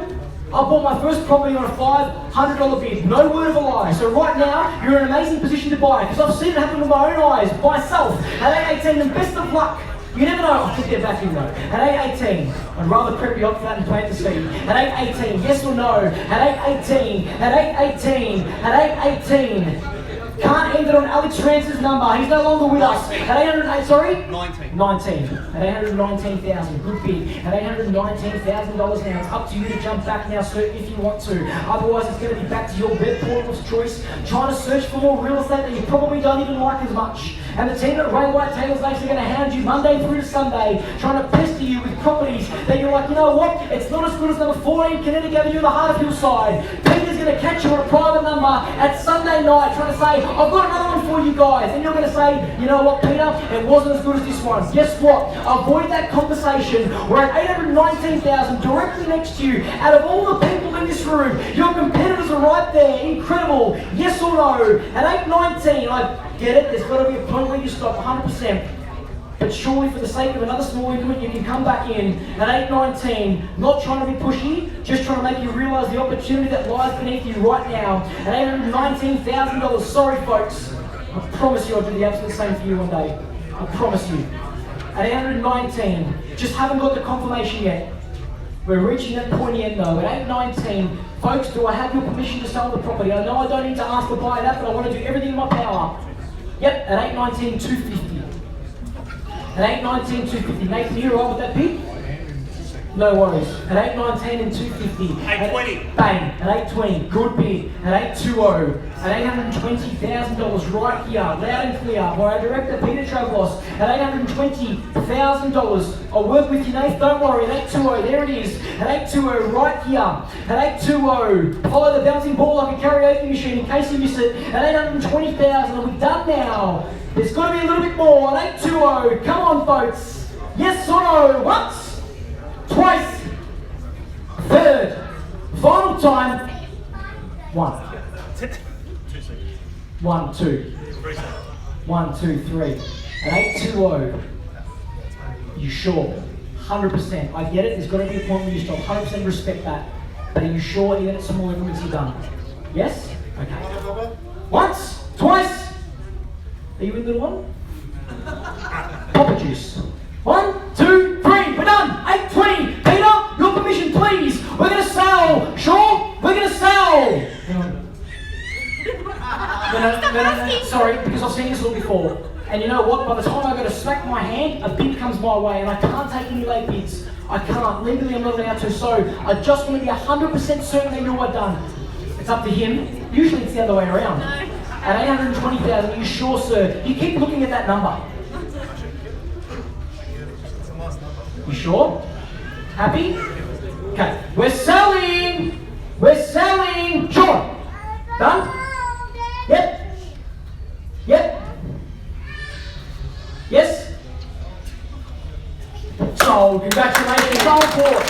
S2: I bought my first property on a $500 bid. No word of a lie. So right now, you're in an amazing position to buy it. Because I've seen it happen with my own eyes, myself. At 818, and best of luck. You never know, I think they're back in though. At 818, I'd rather prep you up for that and plant the seed. At 818, yes or no? At 818, at 818, at 818. Can't end it on Alex Rance's number. He's no longer with us. At 808, sorry?
S8: 19.
S2: 19. At 819,000. Good bid. At $819,000 now. It's up to you to jump back now, sir, if you want to. Otherwise, it's going to be back to your bed portal of choice. Trying to search for more real estate that you probably don't even like as much. And the team at Ray White Taylor's Lakes are going to hound you Monday through to Sunday, trying to pester you with properties that you're like, you know what, it's not as good as number 14 Kinetic Avenue in the heart of Hillside. Peter's going to catch you on a private number at Sunday night trying to say, I've got another one for you guys. And you're going to say, you know what, Peter, it wasn't as good as this one. Guess what? Avoid that conversation. We're at 819,000 directly next to you. Out of all the people in this room, your competitors are right there. Incredible. Yes or no? At 819, I get it. There's got to be a point where you stop 100%. But surely for the sake of another small increment, you can come back in at 819, not trying to be pushy, just trying to make you realise the opportunity that lies beneath you right now at $819,000. Sorry folks, I promise you I'll do the absolute same for you one day. I promise you. At 819, just haven't got the confirmation yet. We're reaching that pointy end though. At 819, folks, do I have your permission to sell the property? I know I don't need to ask the buyer that, but I want to do everything in my power. Yep, at 819, 250. At 819, 250. Nathan, you all right with that bid? No worries. At 819 and 250.
S8: 820.
S2: Bang. At 820. Good bid. At 820. At $820,000 right here. Loud and clear. By our director, Peter Travelos. At $820,000. I'll work with you, Nate. Don't worry. At 820. There it is. At 820. Right here. At 820. Follow the bouncing ball like a karaoke machine in case you miss it. At $820,000. Are we done now? There's got to be a little bit more. At 820. Come on, folks. Yes or no? Once. Twice, third, final time, one. 1, 2. 1, 2, 3. At 820, you sure? 100%. I get it, there's got to be a point where you stop. 100% respect that. But are you sure even at small increments you're done? Yes? Okay. Once, twice. Are you in little one? Papa juice. 1, 2, 3. We're done. 820. Peter, your permission, please. We're going to sell. Sure? We're going to sell. No, sorry, because I've seen this all before. And you know what? By the time I go to smack my hand, a bid comes my way, and I can't take any late bids. I can't. Legally, I'm not allowed to. So I just want to be 100% certain that you're what done. It's up to him. Usually, it's the other way around. No. At 820,000, are you sure, sir? You keep looking at that number. You sure? Happy? Okay. We're selling! We're selling! Sure! Done? Yep. Yep. Yes? So, congratulations, roll for it.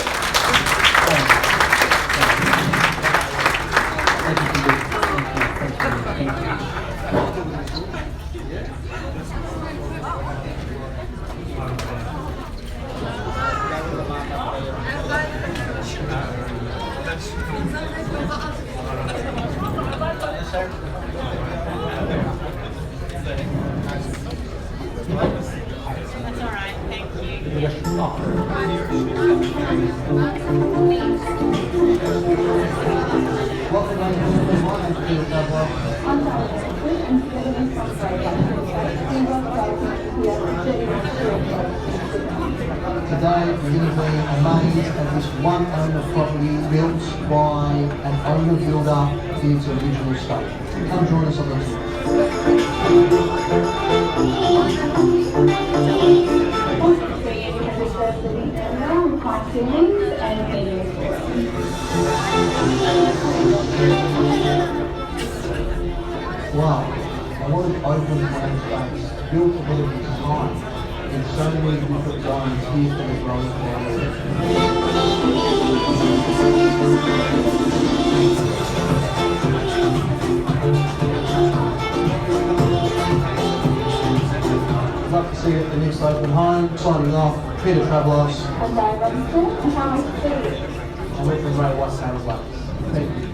S9: That's all right, thank you.
S3: Today we're going to be amazed at this one owner property built by an owner builder in its original state. Come join us on the tour. Wow, what an open plan space, built ahead of its time. In so many different zones here for the growing family. Love to see you at the next open home. Signing off, Peter Travelos.
S10: I'm Diane Robinson, and how nice to see you.
S3: And we're from Ray White Taylor's Lakes. Thank you.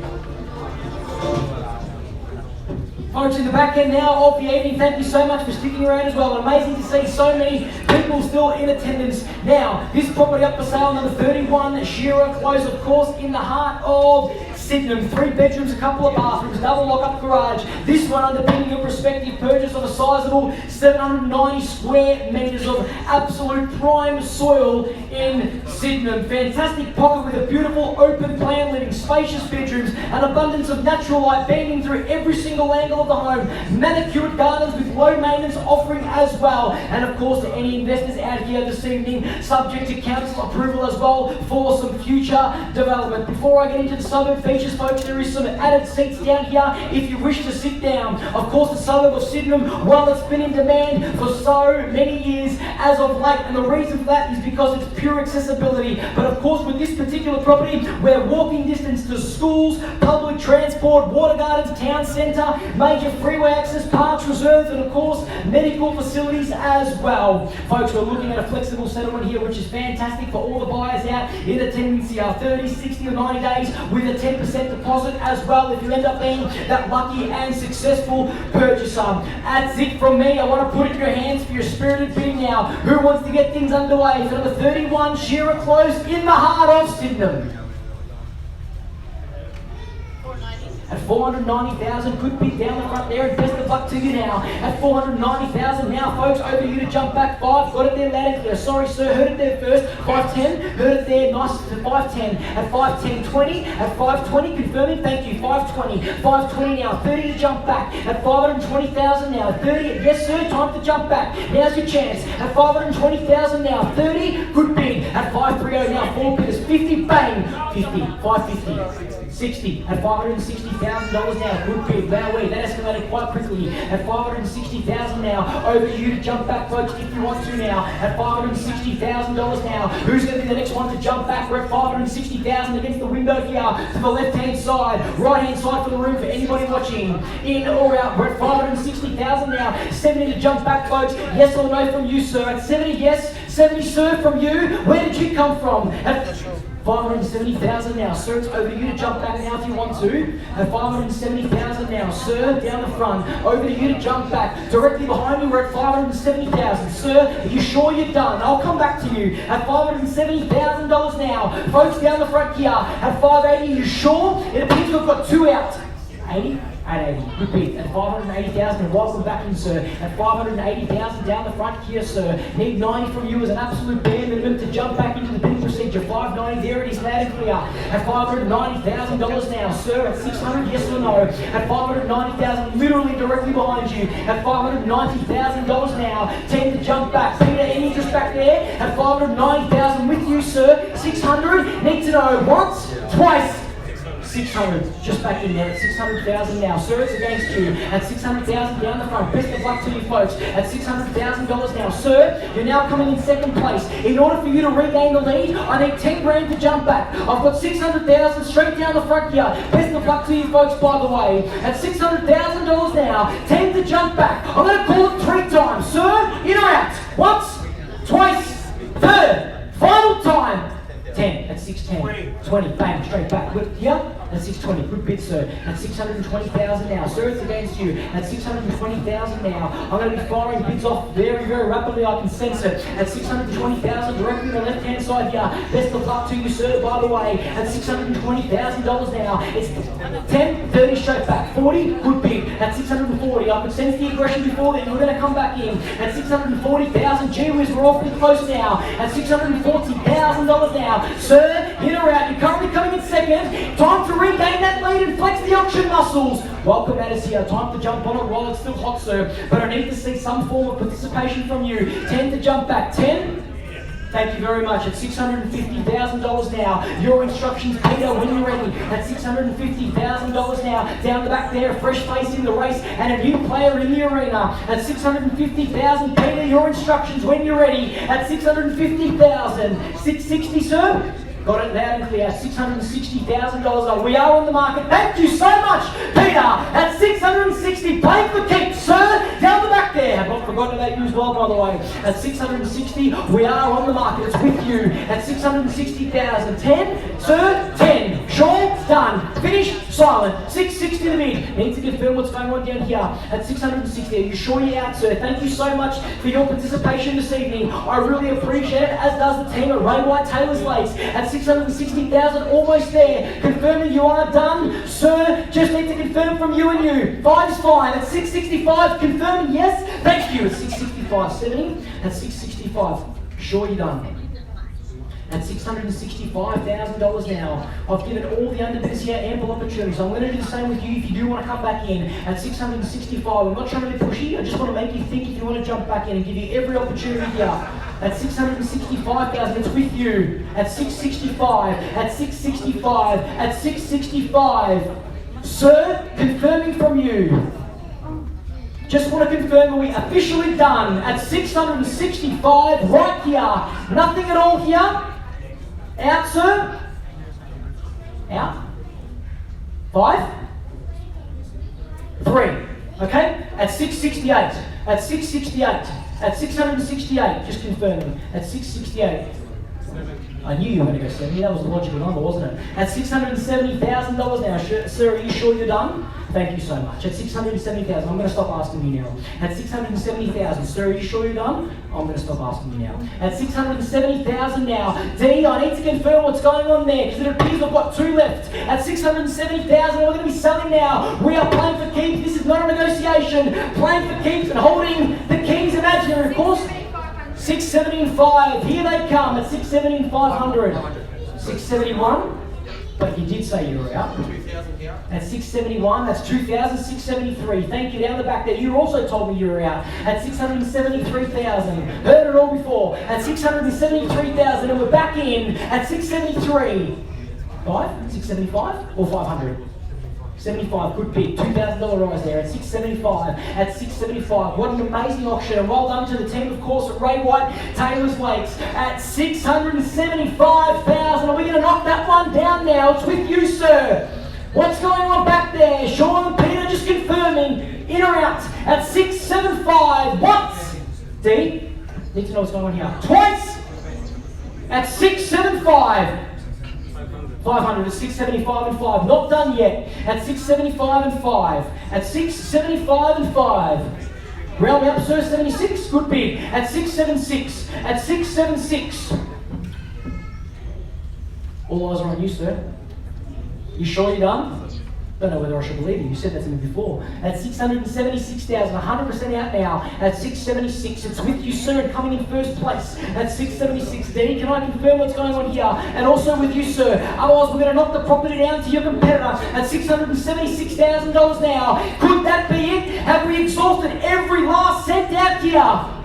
S2: Folks, in the back end now of the evening, thank you so much for sticking around as well. Amazing to see so many people still in attendance. Now, this property up for sale, number 31, Shearer Close, of course, in the heart of Sydenham, 3 bedrooms, a couple of bathrooms, double lock-up garage. This one underpinning your prospective purchase of a sizable 790 square metres of absolute prime soil in Sydenham. Fantastic pocket with a beautiful open plan living, spacious bedrooms, an abundance of natural light bending through every single angle of the home, manicured gardens with low maintenance offering as well, and of course to any investors out here this evening, subject to council approval as well for some future development. Before I get into the suburb features, folks, there is some added seats down here if you wish to sit down. Of course, the suburb of Sydenham, well, it's been in demand for so many years as of late, and the reason for that is because it's pure accessibility. But of course, with this particular property, we're walking distance to schools, public transport, water gardens, town centre, major freeway access, parks, reserves, and of course, medical facilities as well. Folks, we're looking at a flexible settlement here, which is fantastic for all the buyers out in attendance here. 30, 60 or 90 days with a 10% deposit as well if you end up being that lucky and successful purchaser. That's it from me. I want to put it in your hands for your spirited bidding now. Who wants to get things underway for number 31, Shearer Close in the heart of Sydenham? At 490,000, good bid down the front there, and best of luck to you now. At 490,000 now, folks, over you to jump back 5. Got it there, loud and clear. Sorry, sir, heard it there first. 510, heard it there, nice to 510. At 510, 20. At 520, confirming, thank you. 520, 520 now. 30 to jump back. At 520,000 now. 30, yes, sir, time to jump back. Now's your chance. At 520,000 now. 30, good bid. At 530 now, 4 bidders. 50, bang. 50, 550. 60 at $560,000 now. Good bid. Wowee, that escalated quite quickly. At $560,000 now. Over to you to jump back, folks, if you want to now. At $560,000 now. Who's going to be the next one to jump back? We're at $560,000 against the window here to the left-hand side. Right-hand side for the room for anybody watching. In or out. We're at $560,000 now. 70 to jump back, folks. Yes or no from you, sir? At 70, yes. 70, sir, from you. Where did you come from? At 570,000 now. Sir, it's over to you to jump back now if you want to. At 570,000 now. Sir, down the front. Over to you to jump back. Directly behind you, we're at 570,000. Sir, are you sure you're done? I'll come back to you. At $570,000 now. Folks, down the front here. At 580, you sure? It appears we've got 2 out. 80? At 80. Good bid. At 580,000, and welcome back in, sir. At 580,000 down the front here, sir. Need 90 from you as an absolute bare minimum to jump back into the bidding procedure. 590, there it is, loud and clear. At $590,000 now, sir. At 600, yes or no? At 590,000, literally directly behind you. At $590,000 now. 10 to jump back. Peter, any interest back there? At 590,000 with you, sir. 600, need to know once, twice. 600, just back in there at 600,000 now. Sir, it's against you. At 600,000 down the front. Best of luck to you folks. At $600,000 now. Sir, you're now coming in second place. In order for you to regain the lead, I need 10 grand to jump back. I've got 600,000 straight down the front here. Best of luck to you folks, by the way. At $600,000 now. 10 to jump back. I'm going to call it 3 times. Sir, in or out? Once, twice, third, final time. 10 at 610, 20, bang, straight back. Good, here at 620, good bid, sir. At 620,000 now, sir, it's against you. At 620,000 now, I'm going to be firing bids off very, very rapidly. I can sense it. At 620,000, directly on the left-hand side here. Best of luck to you, sir, by the way. At $620,000 now, it's 10, 30 straight back. 40, good bid. At 640, I could sense the aggression before then. We're going to come back in. At 640,000, gee whiz, we're awfully close now. At $640,000 now. Sir, in or out, you're currently coming in second. Time to regain that lead and flex the auction muscles. Welcome at us here. Time to jump on it while it's still hot, sir. But I need to see some form of participation from you. 10 to jump back. 10. Thank you very much. At $650,000 now. Your instructions, Peter, when you're ready. At $650,000 now. Down the back there, a fresh face in the race and a new player in the arena. At $650,000, Peter, your instructions when you're ready. At $650,000. 660, sir? Got it loud and clear. $660,000. We are on the market. Thank you so much, Peter. At $660, playing for keeps, sir. Down the back there. I've not forgotten about you as well, by the way. At $660, we are on the market. It's with you. At $660,000. 10, sir. 10. Sure. Done. Finished. silent. 660 the bid. Need to confirm what's going on down here at 660. Are you sure you're out, sir? Thank you so much for your participation this evening. I really appreciate it, as does the team at Ray White Taylor's Lakes at 660,000, almost there. Confirming you are done, sir. Just need to confirm from you and you. 5 is fine. At 665, confirming yes. Thank you. At 665, 70. At 665, sure you're done. At $665,000 now. I've given all the underbidders here ample opportunity, so I'm going to do the same with you if you do want to come back in. At 665, I'm not trying to be pushy, I just want to make you think if you want to jump back in and give you every opportunity here. At 665,000, it's with you. At 665, at 665, at 665. Sir, confirming from you. Just want to confirm, are we officially done at 665 right here? Nothing at all here? Out, sir? Out? 5? 3. Okay? At 668. At 668. At 668. Just confirming. At 668. I knew you were going to go 70. That was a logical number, wasn't it? At $670,000 now. Sir, are you sure you're done? Thank you so much. At 670,000, I'm going to stop asking you now. At 670,000, sir, are you sure you're done? I'm going to stop asking you now. At 670,000 now, D, I need to confirm what's going on there because it appears we've got 2 left. At 670,000, we're going to be selling now. We are playing for keeps. This is not a negotiation. Playing for keeps and holding the Kings imaginary, of course. 670 and 5. Here they come at 670 and 500. 671. But you did say you were out. At 671, that's 2,673. Thank you. Down the back there, you also told me you were out. At 673,000. Heard it all before. At 673,000, and we're back in at 673. 5? 675 or 500? 75, good bid. $2,000 rise there at 675. At 675, what an amazing auction. And well done to the team, of course, at Ray White Taylor's Lakes at 675,000. Are we going to knock that one down now? It's with you, sir. What's going on back there? Sean and Peter just confirming. In or out at 675. Once. D. Need to know what's going on here. Twice. At 675. 500 at 675 and 5. Not done yet. At 675 and 5. At 675 and 5. Round me up, sir. 76. Good bid. At 676. At 676. All eyes are on you, sir. You sure you're done? Don't know whether I should believe you. You said that to me before. At 676,000, 100% out now. At 676, it's with you, sir, and coming in first place. At 676, Denny, can I confirm what's going on here? And also with you, sir. Otherwise, we're going to knock the property down to your competitor at $676,000 now. Could that be it? Have we exhausted every last cent out here?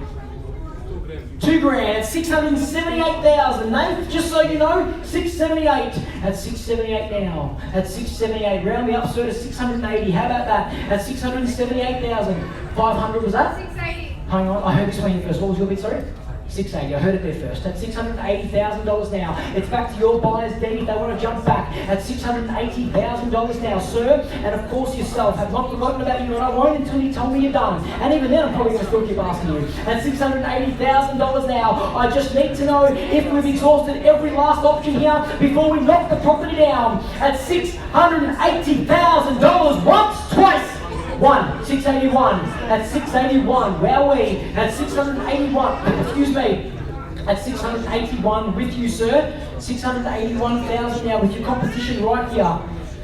S2: $2,000 at 678,000. Nate, just so you know, 678 at 678 now. At 678, round me up, sir, to 680. How about that? At 678,000. 500 was that?
S10: 680.
S2: Hang on, I heard this one here first. What was your bid, sorry? 680. I heard it there first. At $680,000 now. It's back to your buyers, Dean, if they want to jump back. At $680,000 now, sir. And of course yourself. Have not forgotten about you, and I won't until you tell me you're done. And even then, I'm probably going to still keep asking you. At $680,000 now. I just need to know if we've exhausted every last option here before we knock the property down. At $680,000. Once, twice. 681 at 681. Wowee at 681. Excuse me. At 681 with you, sir. 681,000 now with your competition right here.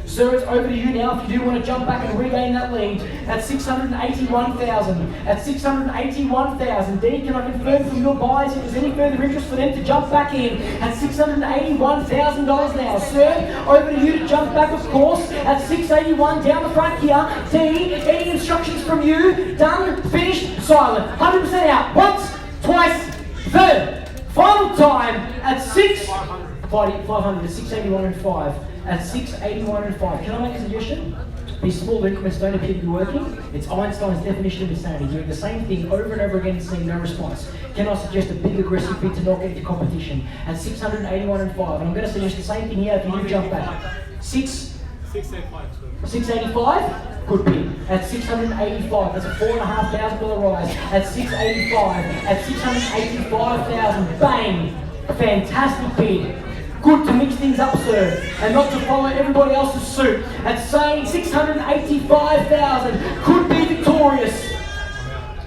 S2: Sir, it's over to you now if you do want to jump back and regain that lead. At 681,000. At 681,000. Dean, can I confirm from your buyers if there's any further interest for them to jump back in? At $681,000 now. Sir, over to you to jump back, of course. At 681 down the front here. D, any instructions from you? Done, finished, silent. 100% out. Once, twice, third. Final time at 500 at 681 and 5. At 681 and 5. Can I make a suggestion? These small increments don't appear to be working. It's Einstein's definition of insanity. Doing the same thing over and over again and seeing no response. Can I suggest a big aggressive bid to knock out your competition? At 681 and 5. And I'm going to suggest the same thing here if you do jump back. 685? Good bid. At 685, that's a $4,500 rise. At 685, at 685,000, bang! Fantastic bid. good to mix things up, sir, and not to follow everybody else's suit. At saying 685,000, could be victorious.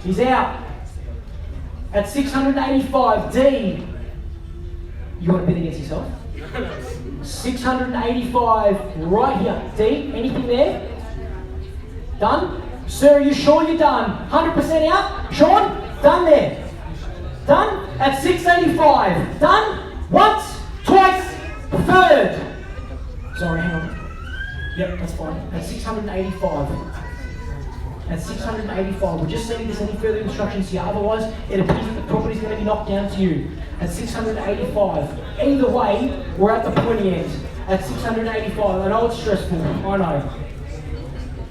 S2: He's out. At 685, D. You want to bid against yourself? 685 right here. D, anything there? Done? Sir, are you sure you're done? 100% out? Sean? Done there. Done? At 685. Done? Once, twice, third. Sorry, hang on. Yep, that's fine. At 685. At 685. We're just seeing if there's any further instructions here. Otherwise, it appears that the property's going to be knocked down to you. At 685. Either way, we're at the pointy end. At 685. I know it's stressful. I know.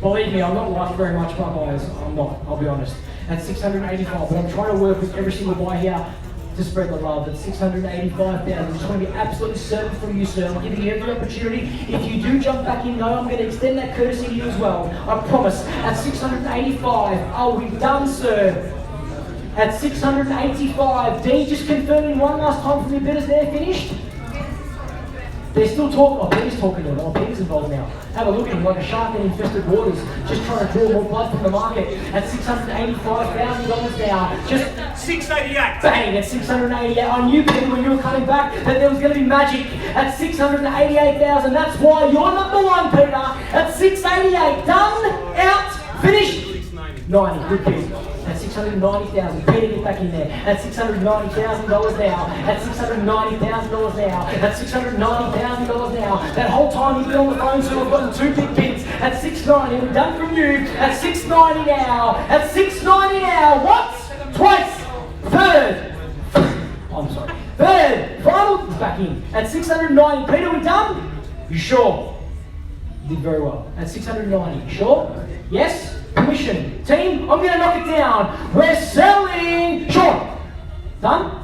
S2: Believe me, I'm not liked very much by buyers. I'm not, I'll be honest. At 685, but I'm trying to work with every single buyer here to spread the love. At 685,000, I just want to be absolutely certain from you, sir. I'm giving you every opportunity. If you do jump back in, though, I'm going to extend that courtesy to you as well. I promise. At 685, are we done, sir? At 685, D, just confirming one last time from your bidders, they're finished? They're still talking. Oh, Peter's talking to them. Oh, Peter's involved now. Have a look at him like a shark in infested waters, just trying to draw more blood from the market. At $685,000 now, just
S8: 688.
S2: bang at 688. I knew, Peter, when you were coming back that there was going to be magic at 688,000. That's why you're number one, Peter. At 688, done, out, finished. 90, good bid. At 690,000, Peter, get back in there. At $690,000 now. At $690,000 now. At $690,000 now. That whole time you've been on the phone, so we've gotten two big bids. At 690, we're done from you. At 690 now. At 690 now. Once, twice, third. I'm sorry. Third, final is back in. At 690, Peter, we done? You sure? You did very well. At 690, sure? Yes? Permission. Team, I'm going to knock it down. We're selling. Sean. Done?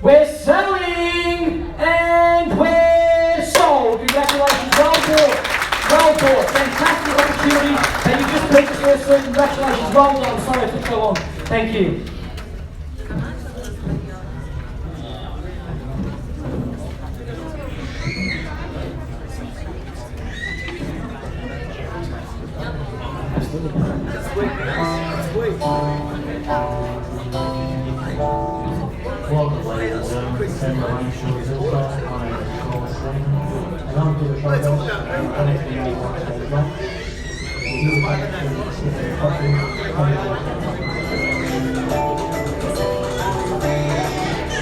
S2: We're selling and we're sold. Congratulations. Well bought. Well bought. Fantastic opportunity that you just purchased for us, sir. Congratulations. Well done. Sorry it took so long. Thank you.
S7: Welcome, ladies and gentlemen, to Temple Lane Shores Hillside. My name is Sean Slayton, and I'm Peter Travis, and I'm the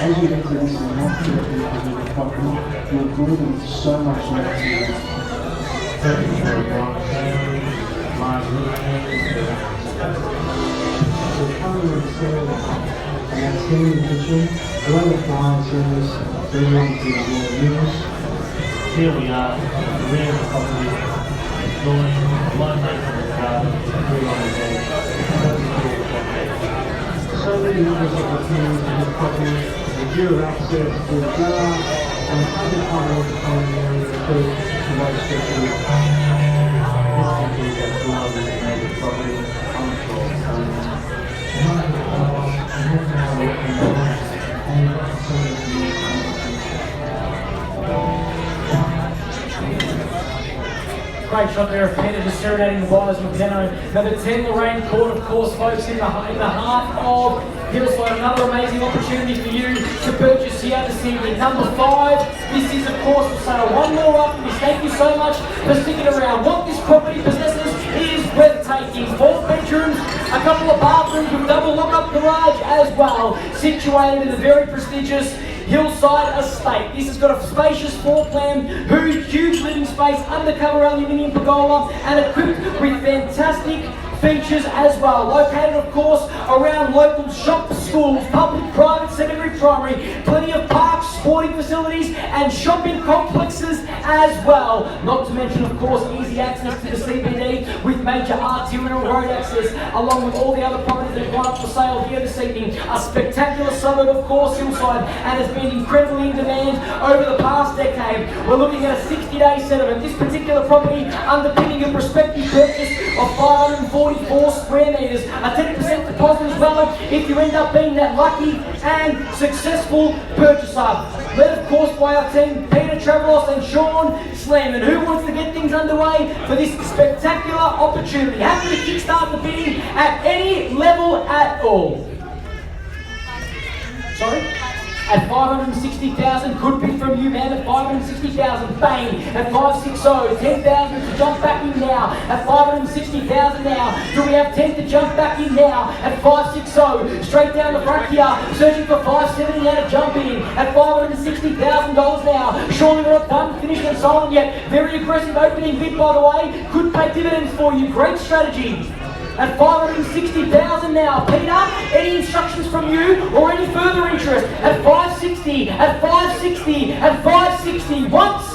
S3: As you get to this and not to the property, you're good and so much less to you.
S7: Turkish Road, my route
S3: So currently we're still and that's still in the kitchen. A lot of appliances, bring on to the meals.
S7: here we are, the rear of the property, installing low maintenance garden, three on the bed,
S3: So many members of the team in the property, the view access to the car, and other comments on the food to most people.
S7: this continues that flow with the native property, on the floor.
S2: Great shot there of Peter just serenading the buyers with piano. Number 10, Lorraine Court, of course, folks, in the heart of Hillside. Another amazing opportunity for you to purchase here this evening. Number 5, this is, of course, for sale. One more up. Thank you so much for sticking around. What this property possesses is breathtaking. 4 bedrooms, a couple of bathrooms with double lock-up garage as well. Situated in a very prestigious Hillside Estate. This has got a spacious floor plan, huge living space, undercover aluminium pergola, and equipped with fantastic features as well. Located, of course, around local shops, schools, public, private, secondary, primary, plenty of parks, sporting facilities, and shopping complexes as well. Not to mention, of course, easy access to the CBD with major arterial road access, along with all the other properties that have gone up for sale here this evening. A spectacular suburb, of course, Hillside, and has been incredibly in demand over the past decade. We're looking at a 60-day settlement. This particular property underpinning a prospective purchase of $540,000. 44 square metres. A 10% deposit as well if you end up being that lucky and successful purchaser. Led of course by our team, Peter Travelos and Sean Slamman, who wants to get things underway for this spectacular opportunity. Happy to kickstart the bidding at any level at all. Sorry? At 560,000, could be from you, man. At 560,000, bang. At 560, 10,000 to jump back in now. At 560,000 now. Do we have 10 to jump back in now? At 560, straight down the front here, searching for 570 now to jump in. At $560,000 now. Surely we're not done, finished and silent yet. Very aggressive opening bid, by the way. Could pay dividends for you. Great strategy. At 560,000 now. Peter, any instructions from you or any further interest? At 560, at 560, at 560, once?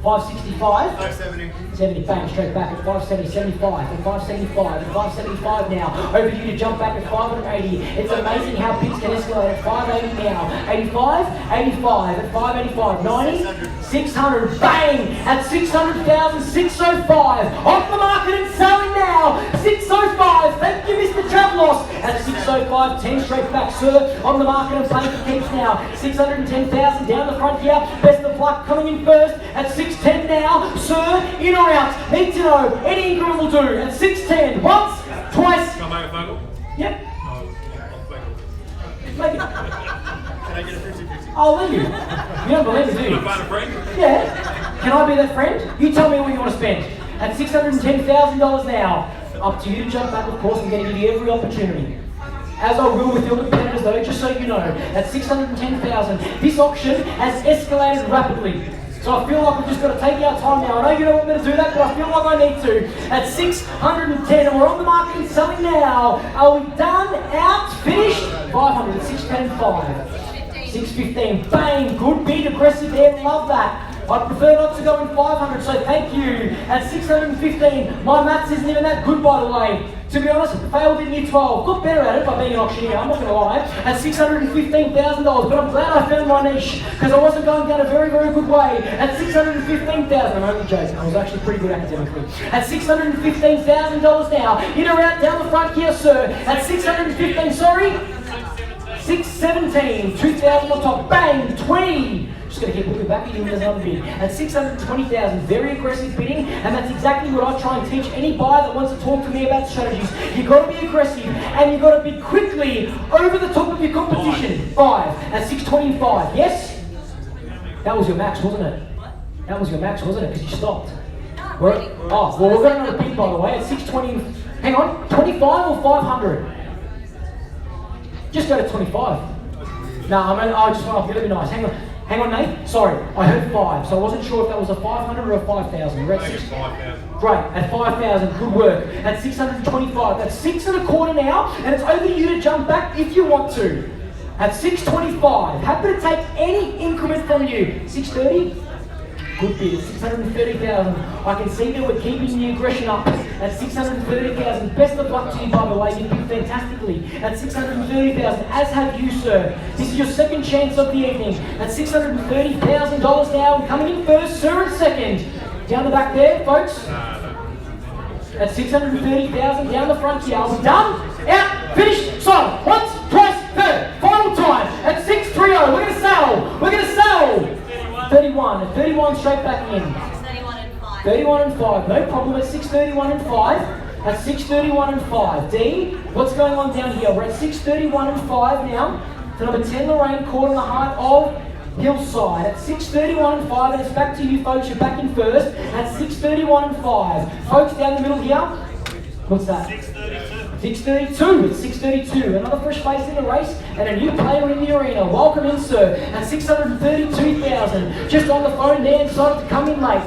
S2: 565?
S1: 570.
S2: 70, bang, straight back at 570, 75, at 575, at 575 now. Over you to jump back at 580. It's amazing how bids can escalate at 580 now. 85, 85, at 585, 90, 600, bang, at 600,000, 605. Off the market and selling now. 605, thank you, Mr. Travelos. At 605, 10 straight back, sir. On the market and playing for keeps now. 610,000 down the front here. Best of luck coming in first. At 610 now, sir, in or out? Need to know. Any increment will do. At 610, once, twice.
S1: Can I make a phone call?
S2: Yep.
S1: No, I'll
S2: Make it.
S1: Can I get a 50-50?
S2: I'll leave you. You don't believe me, do you?
S1: Can I find a friend?
S2: Yeah. Can I be that friend? You tell me what you want to spend. At $610,000 now. Up to you to jump back, of course. I'm going to give you every opportunity. As I will with your competitors though, just so you know, at $610,000, this auction has escalated rapidly. So I feel like we've just got to take our time now. I know you don't want me to do that, but I feel like I need to. At 610, and we're on the market and selling now. Are we done? Out? Finished? 500 at 610.5. 615, bang, good bid, aggressive there, love that. I'd prefer not to go in 500, so thank you. At 615, my maths isn't even that good, by the way. To be honest, failed in year 12. Got better at it by being an auctioneer, I'm not going to lie. At $615,000, but I'm glad I found my niche, because I wasn't going down a very, very good way. At $615,000, I'm only joking, I was actually pretty good academically. At $615,000 now, in or out, down the front here, sir. At 615, sorry? 617, 2,000 on top, bang, 20. Just going to keep looking back at you with another bid. At 620,000, very aggressive bidding, and that's exactly what I try and teach any buyer that wants to talk to me about strategies. You've got to be aggressive, and you've got to bid quickly over the top of your competition. 5 at 625, yes? That was your max, wasn't it? That was your max, wasn't it? Because you stopped. Oh, well, we're going to bid, by the way, at 620, hang on, 25 or 500? Just go to 25. No, I just went off really nice. Hang on, Nate. Sorry, I heard 5, so I wasn't sure if that was a 500 or a 5,000. We're at
S1: 5,000.
S2: Great, at 5,000, good work. At 625, that's 6 1/4 now, and it's over to you to jump back if you want to. At 625, happy to take any increment from you. 630, good bid. 630,000. I can see that we're keeping the aggression up. At 630,000, best of luck to you, by the way. You did fantastically. At 630,000, as have you, sir. This is your second chance of the evening. At $630,000 now, and coming in first, sir, and second. Down the back there, folks. At 630,000, down the front here. Are we done? Out, finished, sold. Once, twice, third, final time. At 630, we're going to sell. We're going to sell. 31, at 31 straight back in. 31 and 5, no problem. At 631 and 5. At 631 and 5. D, what's going on down here? We're at 631 and 5 now. To number 10, Lorraine, caught in the heart of Hillside. At 631 and 5, and it's back to you folks. You're back in first. At 631 and 5. Folks down the middle here. What's that? 632. It's 632. Another fresh face in the race and a new player in the arena. Welcome in, sir. At 632,000. Just on the phone there, decided to come in late.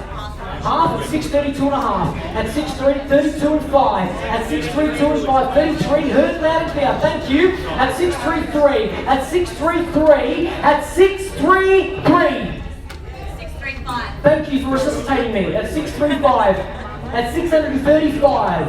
S2: Half at 632 and a half. At 632 and 5. At 632 and 5. 33. Heard loud and clear. Thank you. At 633. At 633. At 633.
S9: 635.
S2: Thank you for resuscitating me. At 635. At 635.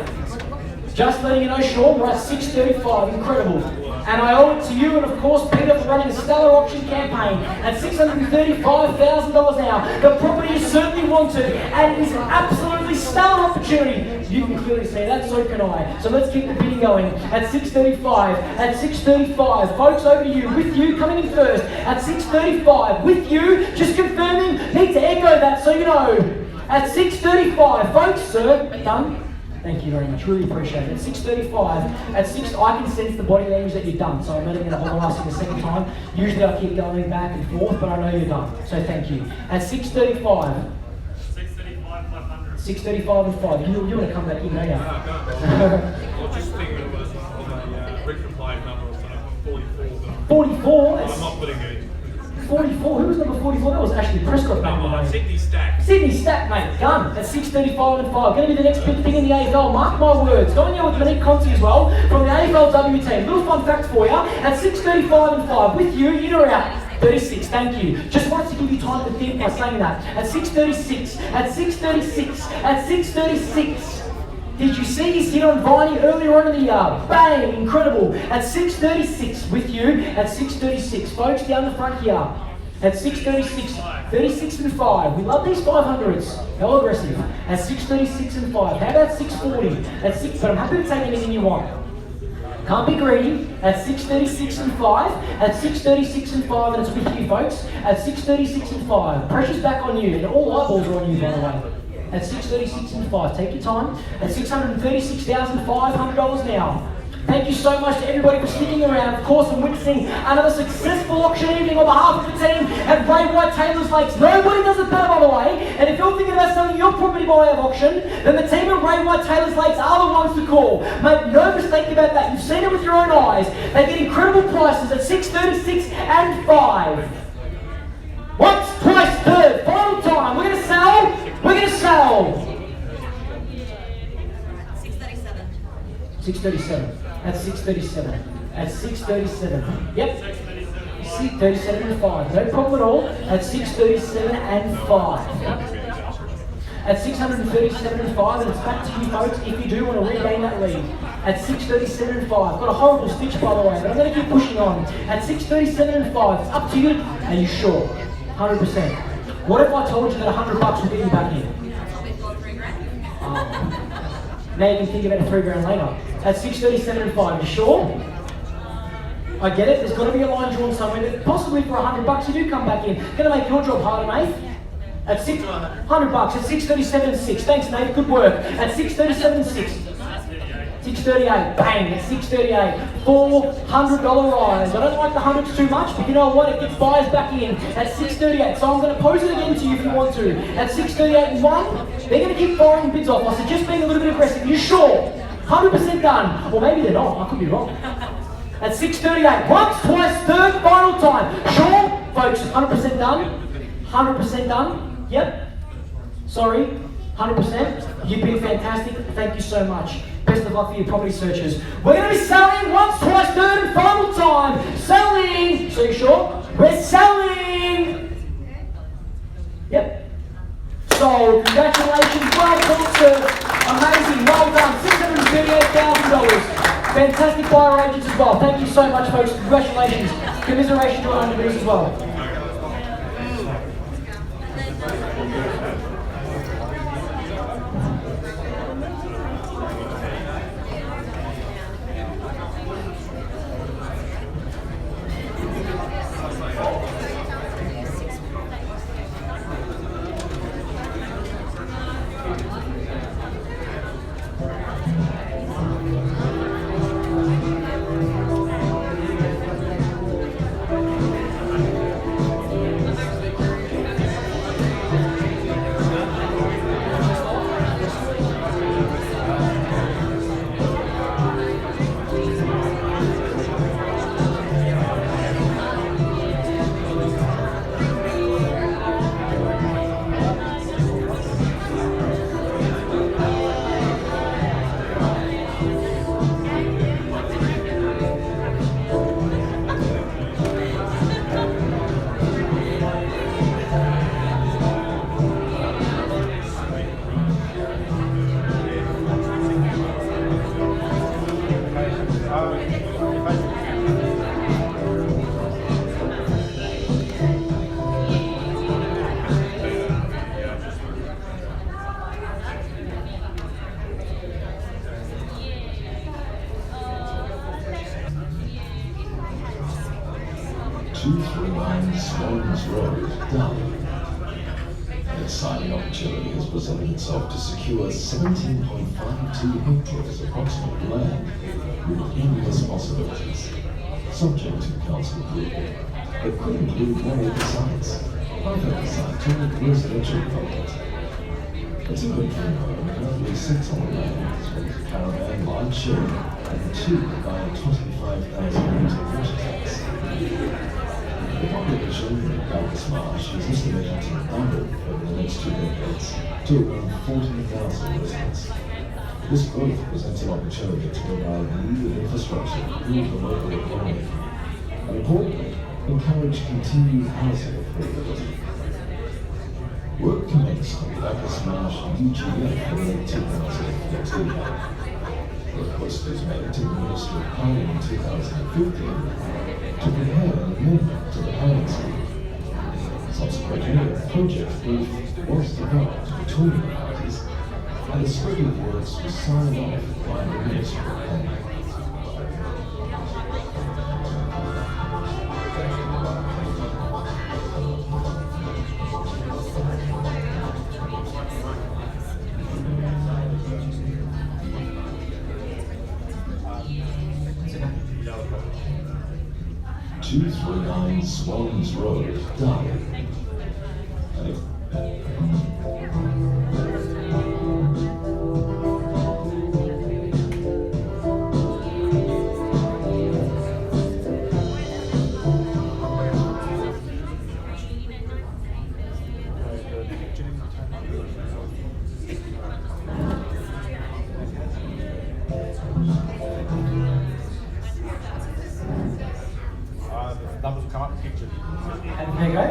S2: Just letting you know, Sean, we're at 635. Incredible. And I owe it to you and of course Peter for running a stellar auction campaign at $635,000 now. The property is certainly wanted and it is an absolutely stellar opportunity. You can clearly see that, so can I. So let's keep the bidding going at 635, at 635. Folks, over to you, with you, coming in first at 635, with you, just confirming, need to echo that so you know. At 635, folks, sir, done? Thank you very much, really appreciate it. At 635, at 6, I can sense the body language that you're done, so I'm not even going to hold on asking a second time. Usually I keep going back and forth, but I know you're done, so thank you. At 635, 635 and 5. You want to come back in, don't you?
S1: I was just thinking it was on a Richmond playing number or something, 44.
S2: 44?
S1: I'm not putting it.
S2: 44? Who was number 44? That was Ashley Prescott.
S1: Sydney Stack.
S2: Sydney Stack, mate. Done. At 635 and 5. Going to be the next big thing in the AFL. Mark my words. Going here with Monique Conti as well from the AFLW team. Little fun fact for you. At 635 and 5. With you, in or out? 36, thank you. Just wanted to give you time to think by saying that. At 636, at 636, at 636. Did you see his hit on Viney earlier on in the yard? Bang, incredible. At 636 with you, at 636. Folks down the front here. At 636, 36 and 5. We love these 500s. How aggressive. At 636 and 5. How about 640? At 6, but I'm happy to take anything you want. Can't be greedy. At 636 and 5. At 636 and 5, and it's with you folks. At 636 and 5. Pressure's back on you, and all eyeballs are on you, by the way. At 636 and 5. Take your time. At $636,500 now. Thank you so much to everybody for sticking around, of course, and witnessing another successful auction evening on behalf of the team at Ray White Taylor's Lakes. Nobody does it better, by the way. And if you're thinking about selling your property by way of auction, then the team at Ray White Taylor's Lakes are the ones to call. Make no mistake about that. You've seen it with your own eyes. They get incredible prices at 636 and 5. Once, twice, third, final time. We're going to sell. We're going to sell.
S9: 637.
S2: 637. At 637. At 637. Yep. 637 and 5. No problem at all. At 637 and 5. At 637 and 5, and it's back to you folks if you do want to regain that lead. At 637 and 5. Got a horrible stitch, by the way, but I'm going to keep pushing on. At 637 and 5. It's up to you. Are you sure? 100%. What if I told you that $100 will get you back in? Now you can think about it $3,000 later. At 637 and 5, you sure? I get it, there's got to be a line drawn somewhere that possibly for $100 you do come back in. Gonna make your job harder, mate. At $100 at 637 and 6. Thanks, Nate, good work. At 637 and 6. 638, bang, at 638. $400 rise. I don't like the hundreds too much, but you know what? It gets buyers back in at 638. So I'm going to pose it again to you if you want to. At 638 and 1, they're going to keep firing bids off. I suggest being a little bit aggressive. You sure? 100% done. Or maybe they're not. I could be wrong. At 638, once, twice, third, final time. Sure? Folks, 100% done? 100% done? Yep. Sorry, 100%. You've been fantastic. Thank you so much. Best of luck for your property searches. We're going to be selling once, twice, third, and final time. Selling. So you sure? We're selling. Yep. So congratulations. Well done, sir. Amazing. Well done. $638,000. Fantastic buyer agents as well. Thank you so much, folks. Congratulations. Commiseration to our underbidders as well.
S5: 239 Swans Road, Darley. An exciting opportunity has presented itself to secure 17.52 hectares approximate land with endless possibilities, subject to council approval. It could include 1 acre sites, 5 acre sites, or residential development. A 2-bedroom home currently sits on the land with caravan, light shade, and 2 by a 25,000 litre water tanks. The population in Bacchus Marsh is estimated to double over the next 2 decades to around 14,000 residents. This growth presents an opportunity to provide new infrastructure to build the local economy, and importantly, encourage continued housing affordability. Work commenced on the Bacchus Marsh UGF in late 2014. Request was made to the Ministry of Planning in 2015 to prepare an amendment to the planning scheme. Subsequently, a project brief was developed between the parties, and a scope of works was signed off by the Ministry of Planning. Swans Road, Darley.
S1: Numbers will come up, pictures.
S2: And there you go.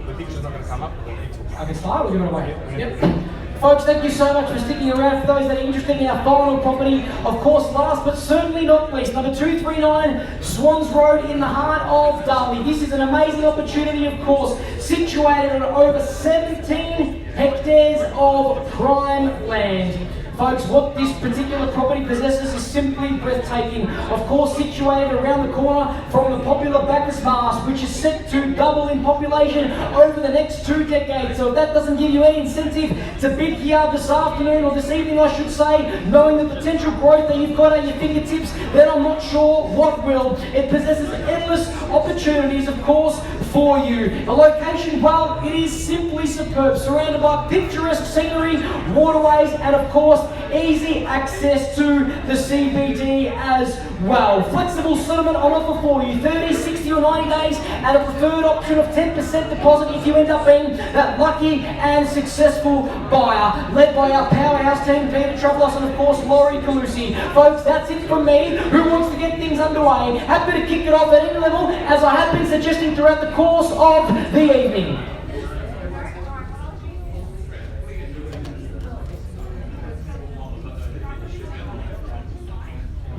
S1: The picture's not going to come up, but the picture will come
S2: I
S1: up.
S2: can start, we're going to wait. Yep. Folks, thank you so much for sticking around. For those that are interested in our final property, of course, last but certainly not least, number 239 Swans Road in the heart of Darley. This is an amazing opportunity, of course, situated on over 17 hectares of prime land. Folks, what this particular property possesses is simply breathtaking. Of course, situated around the corner from the popular Bacchus Marsh, which is set to double in population over the next 2 decades. So if that doesn't give you any incentive to bid here this afternoon, or this evening I should say, knowing the potential growth that you've got at your fingertips, then I'm not sure what will. It possesses endless opportunities, of course, for you. The location, well, it is simply superb, surrounded by picturesque scenery, waterways, and of course, easy access to the CBD as well. Flexible settlement on offer for you, 30, 60 or 90 days, and a preferred option of 10% deposit if you end up being that lucky and successful buyer. Led by our powerhouse team, Peter Travelos and of course Laurie Calusi. Folks, that's it from me. Who wants to get things underway? Happy to kick it off at any level, as I have been suggesting throughout the course of the evening.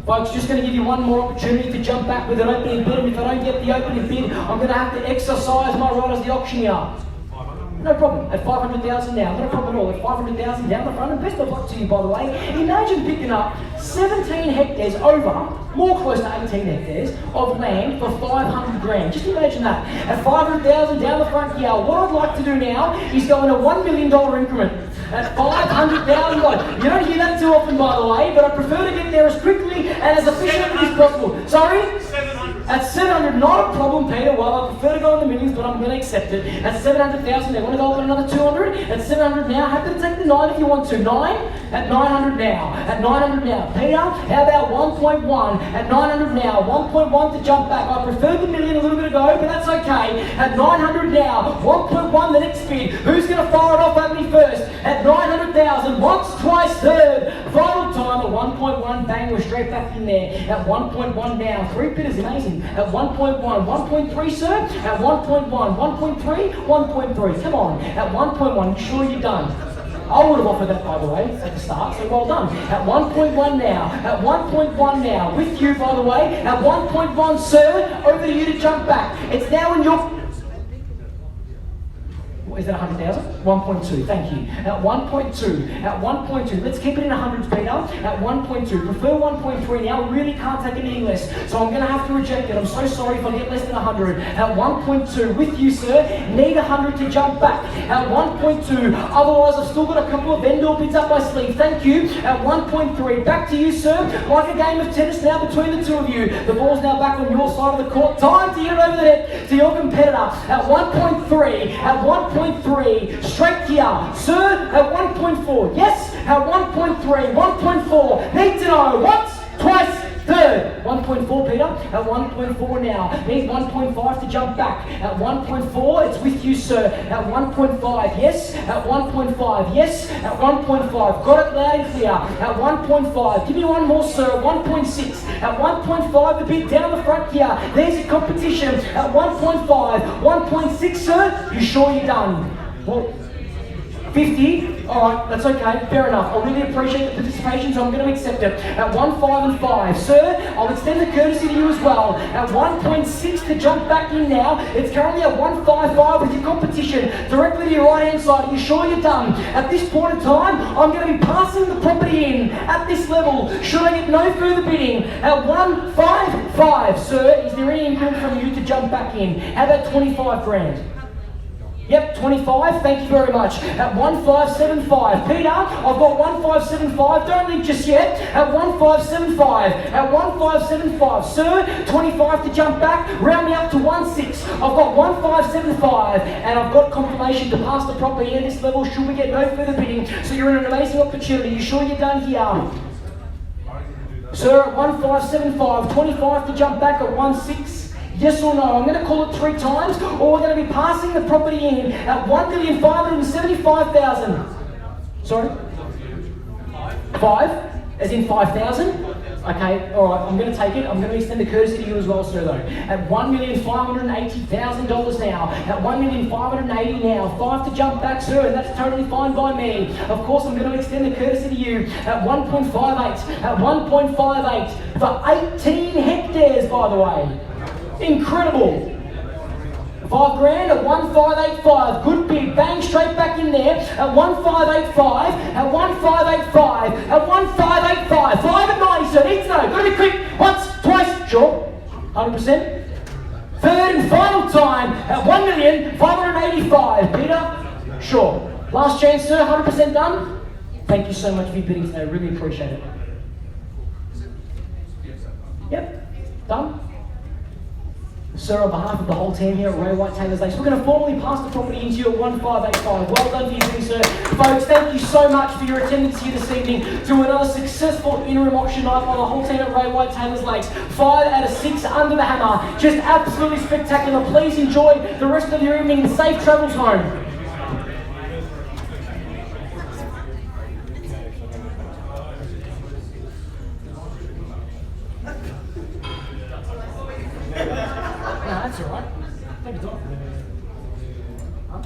S2: Folks, just going to give you one more opportunity to jump back with an opening bid, and if I don't get the opening bid, I'm going to have to exercise my right as the auctioneer. No problem, at 500,000 now, not a problem at all, at 500,000 down the front, and best of luck to you, by the way. Imagine picking up 17 hectares over, more close to 18 hectares of land for 500 grand. Just imagine that. At 500,000 down the front here, what I'd like to do now is go in a $1 million increment. At $500,000. You don't hear that too often, by the way, but I prefer to get there as quickly and as efficiently as possible. Sorry?
S8: 700.
S2: At 700, not a problem, Peter. Well, I prefer to go in the millions, but I'm going to accept it. At 700,000, they want to go up at another 200. At 700 now, happy to take the 9 if you want to. 9? At 900 now. At 900 now. Peter, how about 1.1? At 900 now. 1.1 to jump back. I preferred the million a little bit ago, but that's okay. At 900 now. 1.1 the next bid. Who's going to fire it off at me first? At 900,000. Once, twice, third. Final time at 1.1. Bang, we're straight back in there. At 1.1 now. 3 bidders, amazing. At 1.1. 1.3, sir? At 1.1. 1.3? 1.3. Come on. At 1.1. You sure you're done? I would have offered that, by the way, at the start, so well done. At 1.1 now. At 1.1 now. With you, by the way. At 1.1, sir. Over to you to jump back. It's now in your... is that 100,000? 1.2, thank you. At 1.2, let's keep it in hundreds, Peter. At 1.2, prefer 1.3 now, really can't take anything less. So I'm going to have to reject it. I'm so sorry if I get less than 100. At 1.2, with you, sir, need 100 to jump back. At 1.2, otherwise I've still got a couple of vendor bids up my sleeve. Thank you. At 1.3, back to you, sir. Like a game of tennis now between the two of you. The ball's now back on your side of the court. Time to get it over the net to your competitor. At 1.3, straight here. Sir, at 1.4, yes, at 1.3, 1.4, need to know, once, twice, third. 1.4, Peter, at 1.4 now. Need 1.5 to jump back. At 1.4, it's with you, sir. At 1.5, yes, at 1.5, yes, at 1.5. Got it loud and clear. At 1.5, give me one more, sir. 1.6, at 1.5, the bit down the front here. There's your competition. At 1.5, 1.6, sir. You sure you're done? Well, 50? Alright, that's okay, fair enough. I really appreciate the participation, so I'm going to accept it. At 1.5 and 5. Sir, I'll extend the courtesy to you as well. At 1.6 to jump back in now. It's currently at 1.55 with your competition. Directly to your right hand side. Are you sure you're done? At this point in time, I'm going to be passing the property in at this level. Should I get no further bidding? At 1.55. Sir, is there any input from you to jump back in? How about 25 grand? Yep, 25, thank you very much. At 1.575. Peter, I've got 1.575, don't leave just yet. At 1.575, at 1.575. Sir, 25 to jump back, round me up to 1.6. I've got 1.575, and I've got confirmation to pass the property at this level should we get no further bidding. So you're in an amazing opportunity. You sure you're done here? Sir, at 1.575, 25 to jump back at 1.6. Yes or no? I'm going to call it 3 times, or we're going to be passing the property in at 1,575,000. Sorry? 5? As in 5,000? Okay, alright, I'm going to take it. I'm going to extend the courtesy to you as well, sir, though. At $1,580,000 now. At $1,580,000 now. 5 to jump back, sir, and that's totally fine by me. Of course, I'm going to extend the courtesy to you at 1.58. At 1.58 for 18 hectares, by the way. Incredible. 5 grand at 1.585. Good bid. Bang, straight back in there. At 1.585. At 1.585. At 1.585. 5 at 90, sir. Need to know. Gotta be quick. Once, twice. Sure. 100%. Third and final time at 1,585,000. Peter? Sure. Last chance, sir. 100% done? Thank you so much for your bidding today. Really appreciate it. Yep. Done? Sir, on behalf of the whole team here at Ray White Taylors Lakes, we're going to formally pass the property into you at 1.585. Well done for your bidding, sir. Folks, thank you so much for your attendance here this evening to another successful interim auction night by the whole team at Ray White Taylors Lakes. 5 out of 6 under the hammer. Just absolutely spectacular. Please enjoy the rest of your evening and safe travels home. That's all right. Take your time. Huh?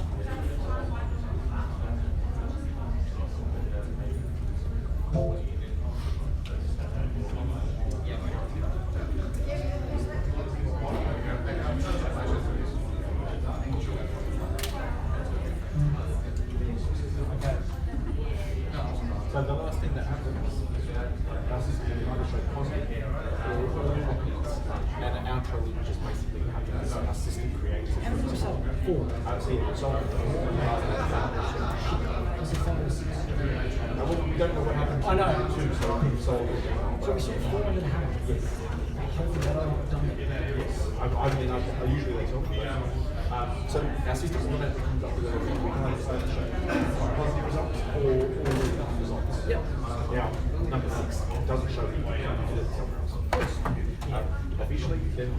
S1: So the last thing that happens, our system will either show positive or and an outro will just basically happen. So our system creates it. How many result? 4. I've seen it result. We don't know what happened to 2, so we've solved it.
S2: So we saw 4 under the hammer?
S1: Yes.
S2: Hopefully that I've done it.
S1: Yes. I usually let off. So our system automatically comes up with a positive results or negative results.
S2: Yep.
S1: Now, number 6 doesn't show you somewhere else. Officially, then